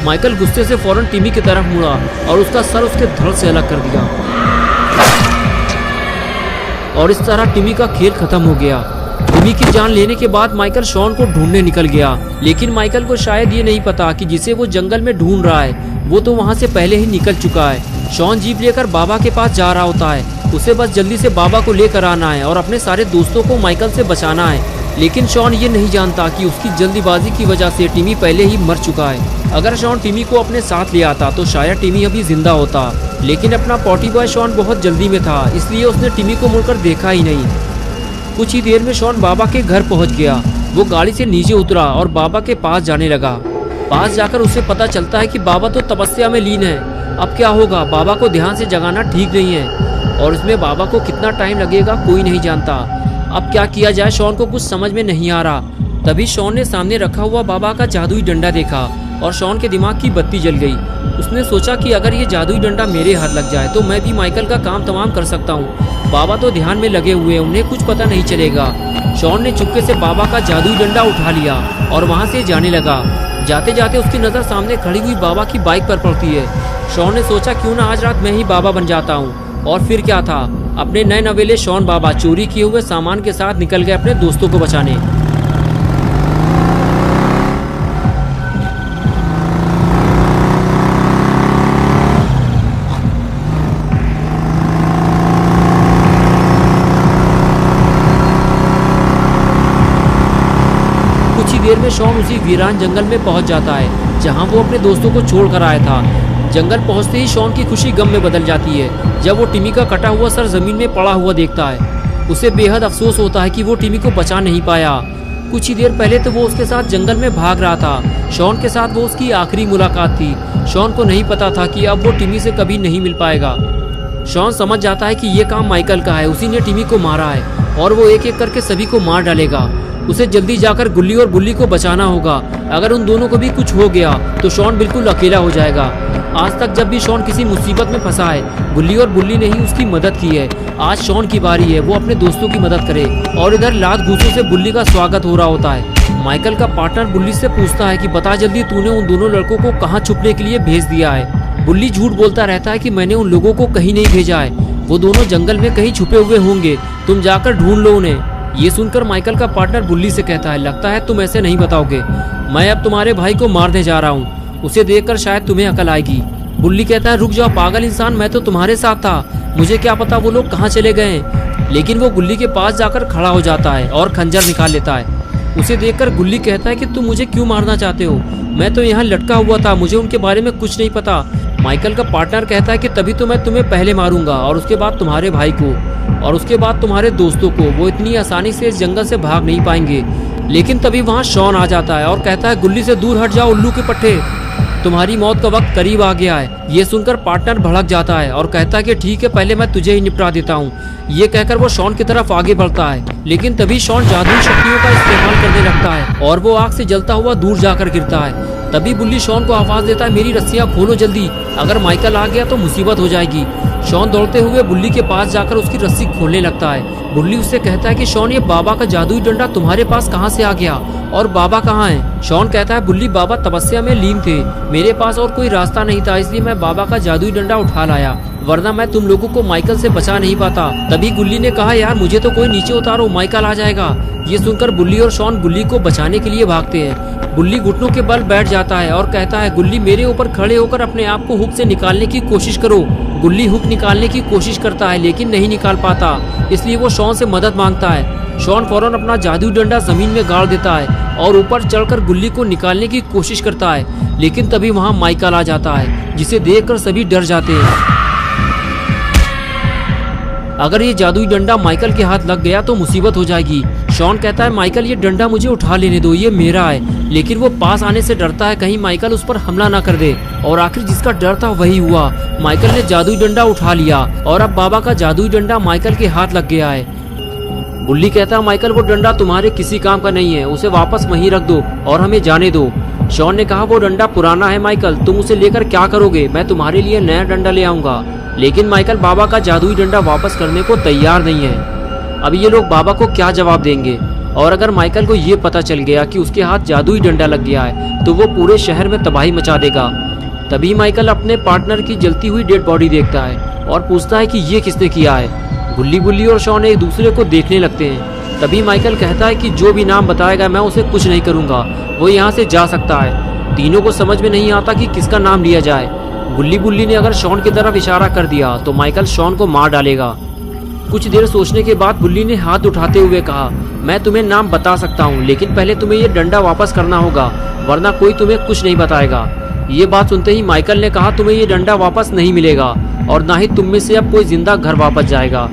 माइकल गुस्से से फौरन टिमी की तरफ मुड़ा और उसका सर उसके धड़ से अलग कर दिया और इस तरह टिमी का खेल खत्म हो गया। टिमी की जान लेने के बाद माइकल शॉन को ढूंढने निकल गया, लेकिन माइकल को शायद ये नहीं पता कि जिसे वो जंगल में ढूंढ रहा है वो तो वहाँ से पहले ही निकल चुका है। शॉन जीप लेकर बाबा के पास जा रहा होता है, उसे बस जल्दी से बाबा को लेकर आना है और अपने सारे दोस्तों को माइकल से बचाना है। लेकिन शॉन ये नहीं जानता कि उसकी जल्दीबाजी की वजह से टिमी पहले ही मर चुका है। अगर शॉन टिमी को अपने साथ ले आता तो शायद टिमी अभी जिंदा होता, लेकिन अपना पॉटी बॉय शॉन बहुत जल्दी में था, इसलिए उसने टिमी को मुड़कर देखा ही नहीं। कुछ ही देर में शॉन बाबा के घर पहुंच गया। वो गाड़ी से नीचे उतरा और बाबा के पास जाने लगा। पास जाकर उसे पता चलता है कि बाबा तो तपस्या में लीन है। अब क्या होगा, बाबा को ध्यान से जगाना ठीक नहीं है और इसमें बाबा को कितना टाइम लगेगा कोई नहीं जानता। अब क्या किया जाए, शॉन को कुछ समझ में नहीं आ रहा। तभी शॉन ने सामने रखा हुआ बाबा का जादुई डंडा देखा और शॉन के दिमाग की बत्ती जल गई। उसने सोचा कि अगर ये जादुई डंडा मेरे हाथ लग जाए तो मैं भी माइकल का काम तमाम कर सकता हूँ। बाबा तो ध्यान में लगे हुए, उन्हें कुछ पता नहीं चलेगा। शॉन ने चुपके से बाबा का जादुई डंडा उठा लिया और वहाँ से जाने लगा। जाते जाते उसकी नज़र सामने खड़ी हुई बाबा की बाइक पर पड़ती है। शॉन ने सोचा क्यों ना आज रात मैं ही बाबा बन जाता हूँ। और फिर क्या था, अपने नए नवेले शॉन बाबा चोरी किए हुए सामान के साथ निकल गए अपने दोस्तों को बचाने। कुछ ही देर में शॉन उसी वीरान जंगल में पहुंच जाता है जहां वो अपने दोस्तों को छोड़ कर आया था। जंगल पहुंचते ही शॉन की खुशी गम में बदल जाती है जब वो टिमी का कटा हुआ सर जमीन में पड़ा हुआ देखता है। उसे बेहद अफसोस होता है कि वो टिमी को बचा नहीं पाया। कुछ ही देर पहले तो वो उसके साथ जंगल में भाग रहा था। शॉन के साथ वो उसकी आखिरी मुलाकात थी। शॉन को नहीं पता था कि अब वो टिमी से कभी नहीं मिल पाएगा। शॉन समझ जाता है कि ये काम माइकल का है, उसी ने टिमी को मारा है और वो एक एक करके सभी को मार डालेगा। उसे जल्दी जाकर गुल्ली और बुल्ली को बचाना होगा। अगर उन दोनों को भी कुछ हो गया तो शॉन बिल्कुल अकेला हो जाएगा। आज तक जब भी शॉन किसी मुसीबत में फंसा है, गुल्ली और बुल्ली ने ही उसकी मदद की है। आज शॉन की बारी है वो अपने दोस्तों की मदद करे। और इधर लात घूंसों से बुल्ली का स्वागत हो रहा होता है। माइकल का पार्टनर बुल्ली से पूछता है कि बता जल्दी, तूने उन दोनों लड़कों को कहाँ छुपने के लिए भेज दिया है। बुल्ली झूठ बोलता रहता है कि मैंने उन लोगों को कहीं नहीं भेजा है, वो दोनों जंगल में कहीं छुपे हुए होंगे, तुम जाकर ढूंढ लो उन्हें। ये सुनकर माइकल का पार्टनर बुल्ली से कहता है, लगता है तुम ऐसे नहीं बताओगे, मैं अब तुम्हारे भाई को मारने जा रहा हूँ, उसे देखकर शायद तुम्हें अकल आएगी। बुल्ली कहता है, रुक जाओ पागल इंसान, मैं तो तुम्हारे साथ था, मुझे क्या पता वो लोग कहाँ चले गए हैं। लेकिन वो गुल्ली के पास जाकर खड़ा हो जाता है और खंजर निकाल लेता है। उसे देखकर गुल्ली कहता है कि तुम मुझे क्यों मारना चाहते हो, मैं तो यहाँ लटका हुआ था, मुझे उनके बारे में कुछ नहीं पता। माइकल का पार्टनर कहता है कि तभी तो मैं तुम्हें पहले मारूंगा और उसके बाद तुम्हारे भाई को और उसके बाद तुम्हारे दोस्तों को। वो इतनी आसानी से इस जंगल से भाग नहीं पाएंगे। लेकिन तभी वहाँ शॉन आ जाता है और कहता है, गुल्ली से दूर हट जाओ उल्लू के पट्टे, तुम्हारी मौत का वक्त करीब आ गया है। ये सुनकर पार्टनर भड़क जाता है और कहता है कि ठीक है, पहले मैं तुझे ही निपटा देता हूँ। ये कहकर वो शॉन की तरफ आगे बढ़ता है। लेकिन तभी शॉन जादुई शक्तियों का इस्तेमाल करने लगता है और वो आग से जलता हुआ दूर जाकर गिरता है। तभी बुल्ली शॉन को आवाज देता है, मेरी रस्सियाँ खोलो जल्दी, अगर माइकल आ गया तो मुसीबत हो जाएगी। शॉन दौड़ते हुए बुल्ली के पास जाकर उसकी रस्सी खोलने लगता है। बुल्ली उससे कहता है कि शॉन, ये बाबा का जादुई डंडा तुम्हारे पास कहाँ से आ गया और बाबा कहाँ है? शॉन कहता है, बुल्ली बाबा तपस्या में लीन थे, मेरे पास और कोई रास्ता नहीं था, इसलिए मैं बाबा का जादुई डंडा उठा लाया, वरना मैं तुम लोगों को माइकल से बचा नहीं पाता। तभी गुल्ली ने कहा, यार मुझे तो कोई नीचे उतारो, माइकल आ जाएगा। ये सुनकर बुल्ली और शॉन गुल्ली को बचाने के लिए भागते हैं। बुल्ली घुटनों के बल बैठ जाता है और कहता है, गुल्ली मेरे ऊपर खड़े होकर अपने आप को हुक से निकालने की कोशिश करो। गुल्ली हुक निकालने की कोशिश करता है लेकिन नहीं निकाल पाता, इसलिए वो शॉन से मदद मांगता है। शॉन फौरन अपना जादुई डंडा जमीन में गाड़ देता है और ऊपर चढ़कर गुल्ली को निकालने की कोशिश करता है। लेकिन तभी वहाँ माइकल आ जाता है, जिसे देखकर सभी डर जाते हैं। अगर ये जादुई डंडा माइकल के हाथ लग गया तो मुसीबत हो जाएगी। शॉन कहता है, माइकल ये डंडा मुझे उठा लेने दो, ये मेरा है। लेकिन वो पास आने से डरता है कहीं माइकल उस पर हमला ना कर दे। और आखिर जिसका डर था वही हुआ, माइकल ने जादुई डंडा उठा लिया और अब बाबा का जादुई डंडा माइकल के हाथ लग गया है। बुल्ली कहता है, माइकल वो डंडा तुम्हारे किसी काम का नहीं है, उसे वापस वहीं रख दो और हमें जाने दो। शॉन ने कहा, वो डंडा पुराना है माइकल, तुम उसे लेकर क्या करोगे, मैं तुम्हारे लिए नया डंडा ले आऊंगा। लेकिन माइकल बाबा का जादुई डंडा वापस करने को तैयार नहीं है। अब ये लोग बाबा को क्या जवाब देंगे? और अगर माइकल को ये पता चल गया कि उसके हाथ जादुई डंडा लग गया है तो वो पूरे शहर में तबाही मचा देगा। तभी माइकल अपने पार्टनर की जलती हुई डेड बॉडी देखता है और पूछता है कि ये किसने किया है। बुल्ली और शॉन एक दूसरे को देखने लगते हैं। तभी माइकल कहता है कि जो भी नाम बताएगा मैं उसे कुछ नहीं करूंगा, वो यहाँ से जा सकता है। तीनों को समझ में नहीं आता कि किसका नाम लिया जाए। बुल्ली ने अगर शॉन की तरफ इशारा कर दिया तो माइकल शॉन को मार डालेगा। कुछ देर सोचने के बाद बुल्ली ने हाथ उठाते हुए कहा, मैं तुम्हें नाम बता सकता हूँ, लेकिन पहले तुम्हें ये डंडा वापस करना होगा, वरना कोई तुम्हें कुछ नहीं बताएगा। ये बात सुनते ही माइकल ने कहा, तुम्हें ये डंडा वापस नहीं मिलेगा और ना ही तुम में से अब कोई जिंदा घर वापस जाएगा।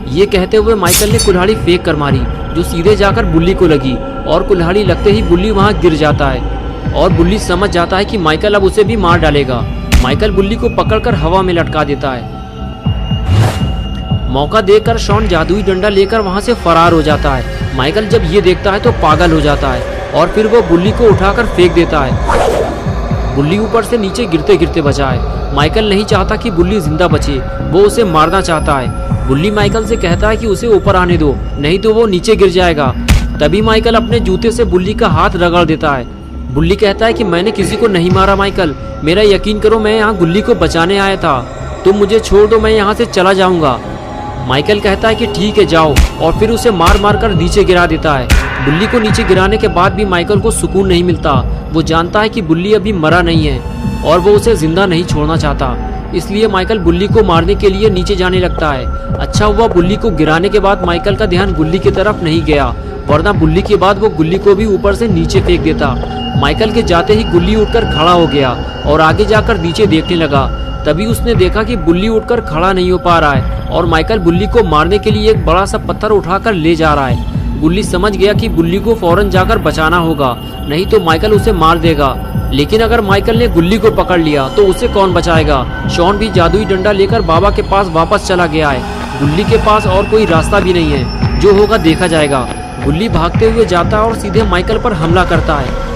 ये कहते हुए माइकल ने कुल्हाड़ी फेंक कर मारी, जो सीधे जाकर बुल्ली को लगी और कुल्हाड़ी लगते ही बुल्ली वहाँ गिर जाता है और बुल्ली समझ जाता है कि माइकल अब उसे भी मार डालेगा। माइकल बुल्ली को पकड़कर हवा में लटका देता है। मौका देखकर शॉन जादुई डंडा लेकर वहां से फरार हो जाता है। माइकल जब ये देखता है तो पागल हो जाता है और फिर वो बुल्ली को उठाकर फेंक देता है। बुल्ली ऊपर से नीचे गिरते गिरते बचा है। माइकल नहीं चाहता कि बुल्ली जिंदा बचे, वो उसे मारना चाहता है। बुल्ली माइकल से कहता है कि उसे ऊपर आने दो, नहीं तो वो नीचे गिर जाएगा। तभी माइकल अपने जूते से बुल्ली का हाथ रगड़ देता है। बुल्ली कहता है कि मैंने किसी को नहीं मारा माइकल, मेरा यकीन करो, मैं यहाँ गुल्ली को बचाने आया था, तुम मुझे छोड़ दो, मैं यहाँ से चला जाऊंगा। माइकल कहता है कि ठीक है जाओ और फिर उसे मार मार कर नीचे गिरा देता है। बुल्ली को नीचे गिराने के बाद भी माइकल को सुकून नहीं मिलता। वो जानता है कि बुल्ली अभी मरा नहीं है और वो उसे जिंदा नहीं छोड़ना चाहता, इसलिए माइकल बुल्ली को मारने के लिए नीचे जाने लगता है। अच्छा हुआ बुल्ली को गिराने के बाद माइकल का ध्यान गुल्ली की तरफ नहीं गया, वरना बुल्ली के बाद वो गुल्ली को भी ऊपर से नीचे फेंक देता। माइकल के जाते ही गुल्ली उठकर खड़ा हो गया और आगे जाकर नीचे देखने लगा। तभी उसने देखा कि बुल्ली उठकर खड़ा नहीं हो पा रहा है और माइकल बुल्ली को मारने के लिए एक बड़ा सा पत्थर उठाकर ले जा रहा है। गुल्ली समझ गया कि गुल्ली को फौरन जाकर बचाना होगा, नहीं तो माइकल उसे मार देगा। लेकिन अगर माइकल ने गुल्ली को पकड़ लिया तो उसे कौन बचाएगा। शॉन भी जादुई डंडा लेकर बाबा के पास वापस चला गया है। गुल्ली के पास और कोई रास्ता भी नहीं है, जो होगा देखा जाएगा। गुल्ली भागते हुए जाता है और सीधे माइकल पर हमला करता है।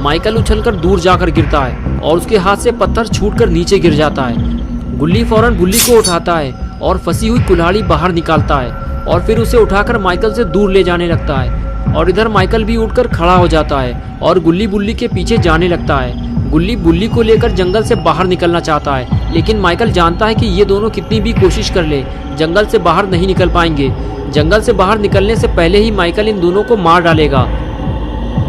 माइकल उछलकर दूर जाकर गिरता है और उसके हाथ से पत्थर छूटकर नीचे गिर जाता है। गुल्ली फौरन गुल्ली को उठाता है और फंसी हुई कुल्हाड़ी बाहर निकालता है और फिर उसे उठाकर माइकल से दूर ले जाने लगता है। और इधर माइकल भी उठकर खड़ा हो जाता है और गुल्ली बुल्ली के पीछे जाने लगता है। गुल्ली बुल्ली को लेकर जंगल से बाहर निकलना चाहता है, लेकिन माइकल जानता है कि ये दोनों कितनी भी कोशिश कर ले जंगल से बाहर नहीं निकल पाएंगे। जंगल से बाहर निकलने से पहले ही माइकल इन दोनों को मार डालेगा।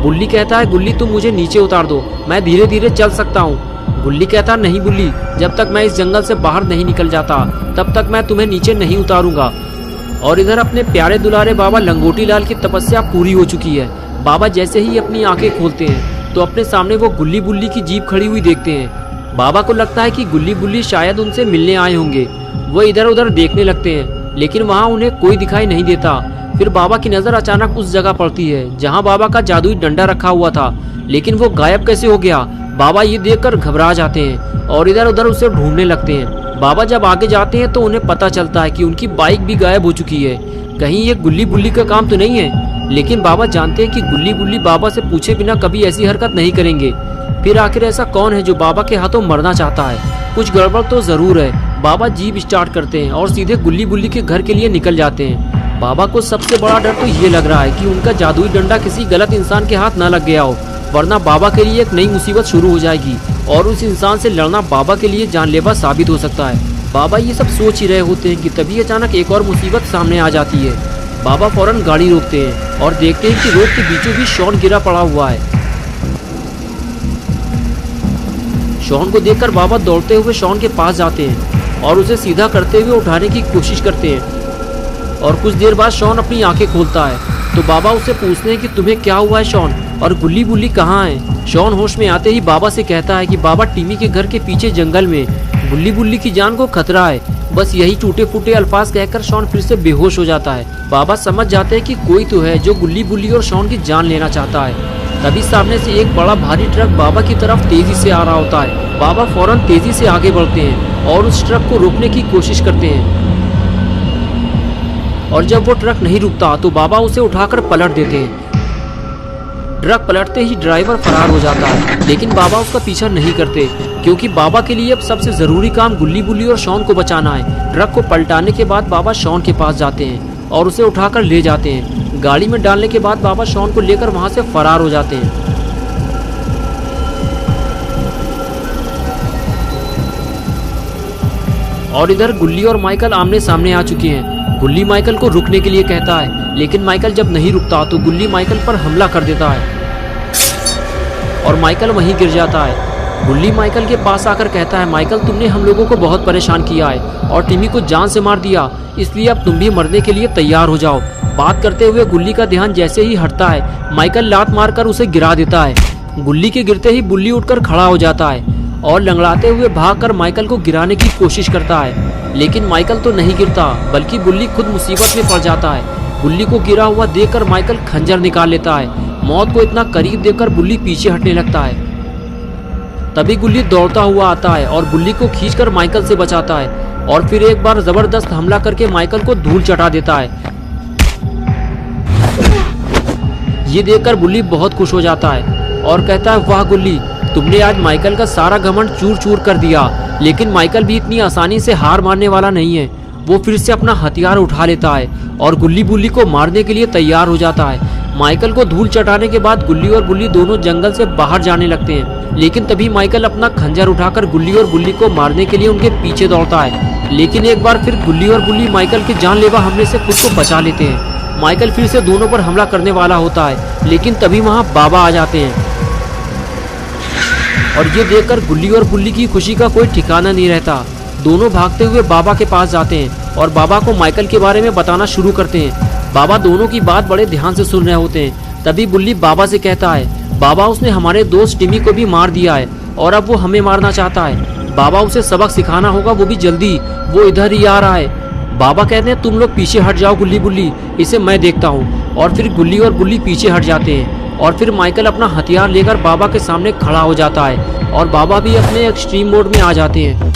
बुल्ली कहता है, गुल्ली तुम मुझे नीचे उतार दो, मैं धीरे धीरे चल सकता हूँ। गुल्ली कहता है, नहीं बुल्ली, जब तक मैं इस जंगल से बाहर नहीं निकल जाता तब तक मैं तुम्हें नीचे नहीं उतारूंगा। और इधर अपने प्यारे दुलारे बाबा लंगोटी लाल की तपस्या पूरी हो चुकी है। बाबा जैसे ही अपनी आंखें खोलते हैं तो अपने सामने वो गुल्ली बुल्ली की जीप खड़ी हुई देखते हैं। बाबा को लगता है कि गुल्ली बुल्ली शायद उनसे मिलने आए होंगे। वो इधर उधर देखने लगते हैं, लेकिन वहाँ उन्हें कोई दिखाई नहीं देता। फिर बाबा की नज़र अचानक उस जगह पड़ती है जहाँ बाबा का जादुई डंडा रखा हुआ था, लेकिन वो गायब कैसे हो गया। बाबा ये देखकर घबरा जाते हैं और इधर उधर उसे ढूंढने लगते हैं। बाबा जब आगे जाते हैं तो उन्हें पता चलता है कि उनकी बाइक भी गायब हो चुकी है। कहीं ये गुल्ली बुल्ली का काम तो नहीं है। लेकिन बाबा जानते हैं कि गुल्ली बुल्ली बाबा से पूछे बिना कभी ऐसी हरकत नहीं करेंगे। फिर आखिर ऐसा कौन है जो बाबा के हाथों मरना चाहता है। कुछ गड़बड़ तो जरूर है। बाबा जीप स्टार्ट करते हैं और सीधे गुल्ली बुल्ली के घर के लिए निकल जाते हैं। बाबा को सबसे बड़ा डर तो ये लग रहा है कि उनका जादुई डंडा किसी गलत इंसान के हाथ न लग गया हो, वरना बाबा के लिए एक नई मुसीबत शुरू हो जाएगी और उस इंसान से लड़ना बाबा के लिए जानलेवा साबित हो सकता है। बाबा ये सब सोच ही रहे होते हैं कि तभी अचानक एक और मुसीबत सामने आ जाती है। बाबा फौरन गाड़ी रोकते हैं और देखते हैं कि रोड के बीचों बीच शॉन गिरा पड़ा हुआ है। शॉन को देखकर बाबा दौड़ते हुए शॉन के पास जाते हैं और उसे सीधा करते हुए उठाने की कोशिश करते हैं। और कुछ देर बाद शॉन अपनी आंखें खोलता है तो बाबा उससे पूछते हैं कि तुम्हें क्या हुआ है शॉन, और गुल्ली बुल्ली कहाँ है। शॉन होश में आते ही बाबा से कहता है कि बाबा टिमी के घर के पीछे जंगल में गुल्ली बुल्ली की जान को खतरा है। बस यही टूटे फूटे अल्फाज कहकर शॉन फिर से बेहोश हो जाता है। बाबा समझ जाते हैं कि कोई तो है जो गुल्ली बुल्ली और शॉन की जान लेना चाहता है। तभी सामने से एक बड़ा भारी ट्रक बाबा की तरफ तेजी से आ रहा होता है। बाबा फौरन तेजी से आगे बढ़ते हैं और उस ट्रक को रोकने की कोशिश करते हैं, और जब वो ट्रक नहीं रुकता तो बाबा उसे उठाकर पलट देते हैं। ट्रक पलटते ही ड्राइवर फरार हो जाता है, लेकिन बाबा उसका पीछा नहीं करते क्योंकि बाबा के लिए अब सबसे जरूरी काम गुल्ली बुल्ली और शॉन को बचाना है। ट्रक को पलटाने के बाद बाबा शॉन के पास जाते हैं और उसे उठाकर ले जाते हैं। गाड़ी में डालने के बाद बाबा शॉन को लेकर वहां से फरार हो जाते हैं। और इधर गुल्ली और माइकल आमने सामने आ चुके हैं। गुल्ली माइकल को रुकने के लिए कहता है, लेकिन माइकल जब नहीं रुकता तो गुल्ली माइकल पर हमला कर देता है और माइकल वहीं गिर जाता है। गुल्ली माइकल के पास आकर कहता है, माइकल तुमने हम लोगों को बहुत परेशान किया है और टिमी को जान से मार दिया, इसलिए अब तुम भी मरने के लिए तैयार हो जाओ। बात करते हुए गुल्ली का ध्यान जैसे ही हटता है, माइकल लात मारकर उसे गिरा देता है। गुल्ली के गिरते ही बुल्ली उठकर खड़ा हो जाता है और लंगड़ाते हुए भागकर माइकल को गिराने की कोशिश करता है, लेकिन माइकल तो नहीं गिरता बल्कि बुल्ली खुद मुसीबत में पड़ जाता है। बुल्ली को गिरा हुआ देखकर माइकल खंजर निकाल लेता है। मौत को इतना करीब देखकर बुल्ली पीछे हटने लगता है। तभी गुल्ली दौड़ता हुआ आता है और बुल्ली को खींचकर माइकल से बचाता है और फिर एक बार जबरदस्त हमला करके माइकल को धूल चटा देता है। ये देखकर बुल्ली बहुत खुश हो जाता है और कहता है, वाह गुल्ली, तुमने आज माइकल का सारा घमंड चूर चूर कर दिया। लेकिन माइकल भी इतनी आसानी से हार मानने वाला नहीं है। वो फिर से अपना हथियार उठा लेता है और गुल्ली बुल्ली को मारने के लिए तैयार हो जाता है। माइकल को धूल चटाने के बाद गुल्ली और बुल्ली दोनों जंगल से बाहर जाने लगते हैं, लेकिन तभी माइकल अपना खंजर उठाकर गुल्ली और बुल्ली को मारने के लिए उनके पीछे दौड़ता है। लेकिन एक बार फिर गुल्ली और बुल्ली माइकल के जानलेवा हमले से खुद को बचा लेते हैं। माइकल फिर से दोनों पर हमला करने वाला होता है, लेकिन तभी वहाँ बाबा आ जाते हैं और ये देखकर गुल्ली और बुल्ली की खुशी का कोई ठिकाना नहीं रहता। दोनों भागते हुए बाबा के पास जाते हैं और बाबा को माइकल के बारे में बताना शुरू करते हैं। बाबा दोनों की बात बड़े ध्यान से सुन रहे होते हैं। तभी बुल्ली बाबा से कहता है, बाबा उसने हमारे दोस्त टिमी को भी मार दिया है और अब वो हमें मारना चाहता है। बाबा उसे सबक सिखाना होगा, वो भी जल्दी, वो इधर ही आ रहा है। बाबा कहते हैं तुम लोग पीछे हट जाओ गुल्ली बुल्ली, इसे मैं देखता हूँ। और फिर गुल्ली और बुल्ली पीछे हट जाते हैं और फिर माइकल अपना हथियार लेकर बाबा के सामने खड़ा हो जाता है और बाबा भी अपने एक्सट्रीम मोड में आ जाते हैं।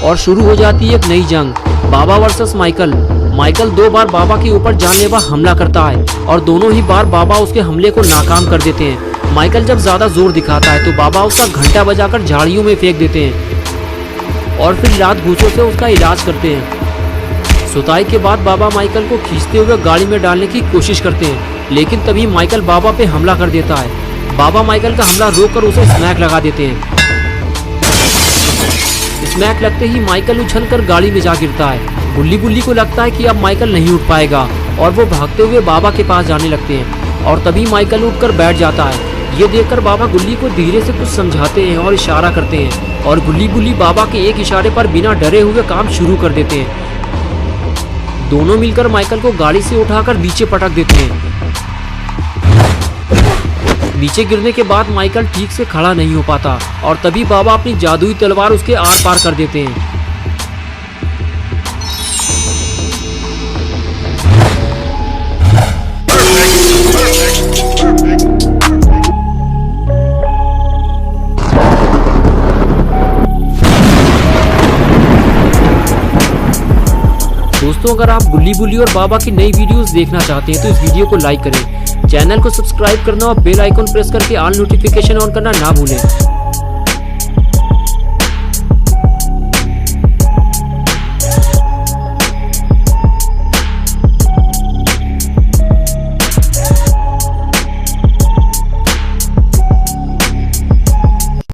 और शुरू हो जाती है एक नई जंग, बाबा वर्सेस माइकल। माइकल 2 बार बाबा के ऊपर जानलेवा हमला करता है और दोनों ही बार बाबा उसके हमले को नाकाम कर देते हैं। माइकल जब ज्यादा जोर दिखाता है तो बाबा उसका घंटा बजाकर झाड़ियों में फेंक देते हैं और फिर रात भूसों से उसका इलाज करते हैं। सुताई के बाद बाबा माइकल को खींचते हुए गाड़ी में डालने की कोशिश करते हैं, लेकिन तभी माइकल बाबा पे हमला कर देता है। बाबा माइकल का हमला रोककर उसे स्मैक लगा देते हैं। स्मैक लगते ही माइकल उछलकर गाड़ी में जा गिरता है। गुल्ली बुल्ली को लगता है कि अब माइकल नहीं उठ पाएगा और वो भागते हुए बाबा के पास जाने लगते हैं और तभी माइकल उठकर बैठ जाता है। ये देखकर बाबा गुल्ली को धीरे से कुछ समझाते हैं और इशारा करते हैं और गुल्ली बुल्ली बाबा के एक इशारे पर बिना डरे हुए काम शुरू कर देते हैं। दोनों मिलकर माइकल को गाड़ी से उठाकर नीचे पटक देते हैं। नीचे गिरने के बाद माइकल ठीक से खड़ा नहीं हो पाता और तभी बाबा अपनी जादुई तलवार उसके आर पार कर देते हैं। दोस्तों, अगर आप गुल्ली बुल्ली और बाबा की नई वीडियोस देखना चाहते हैं तो इस वीडियो को लाइक करें, चैनल को सब्सक्राइब करना और बेल आइकन प्रेस करके ऑल नोटिफिकेशन ऑन करना ना भूलें।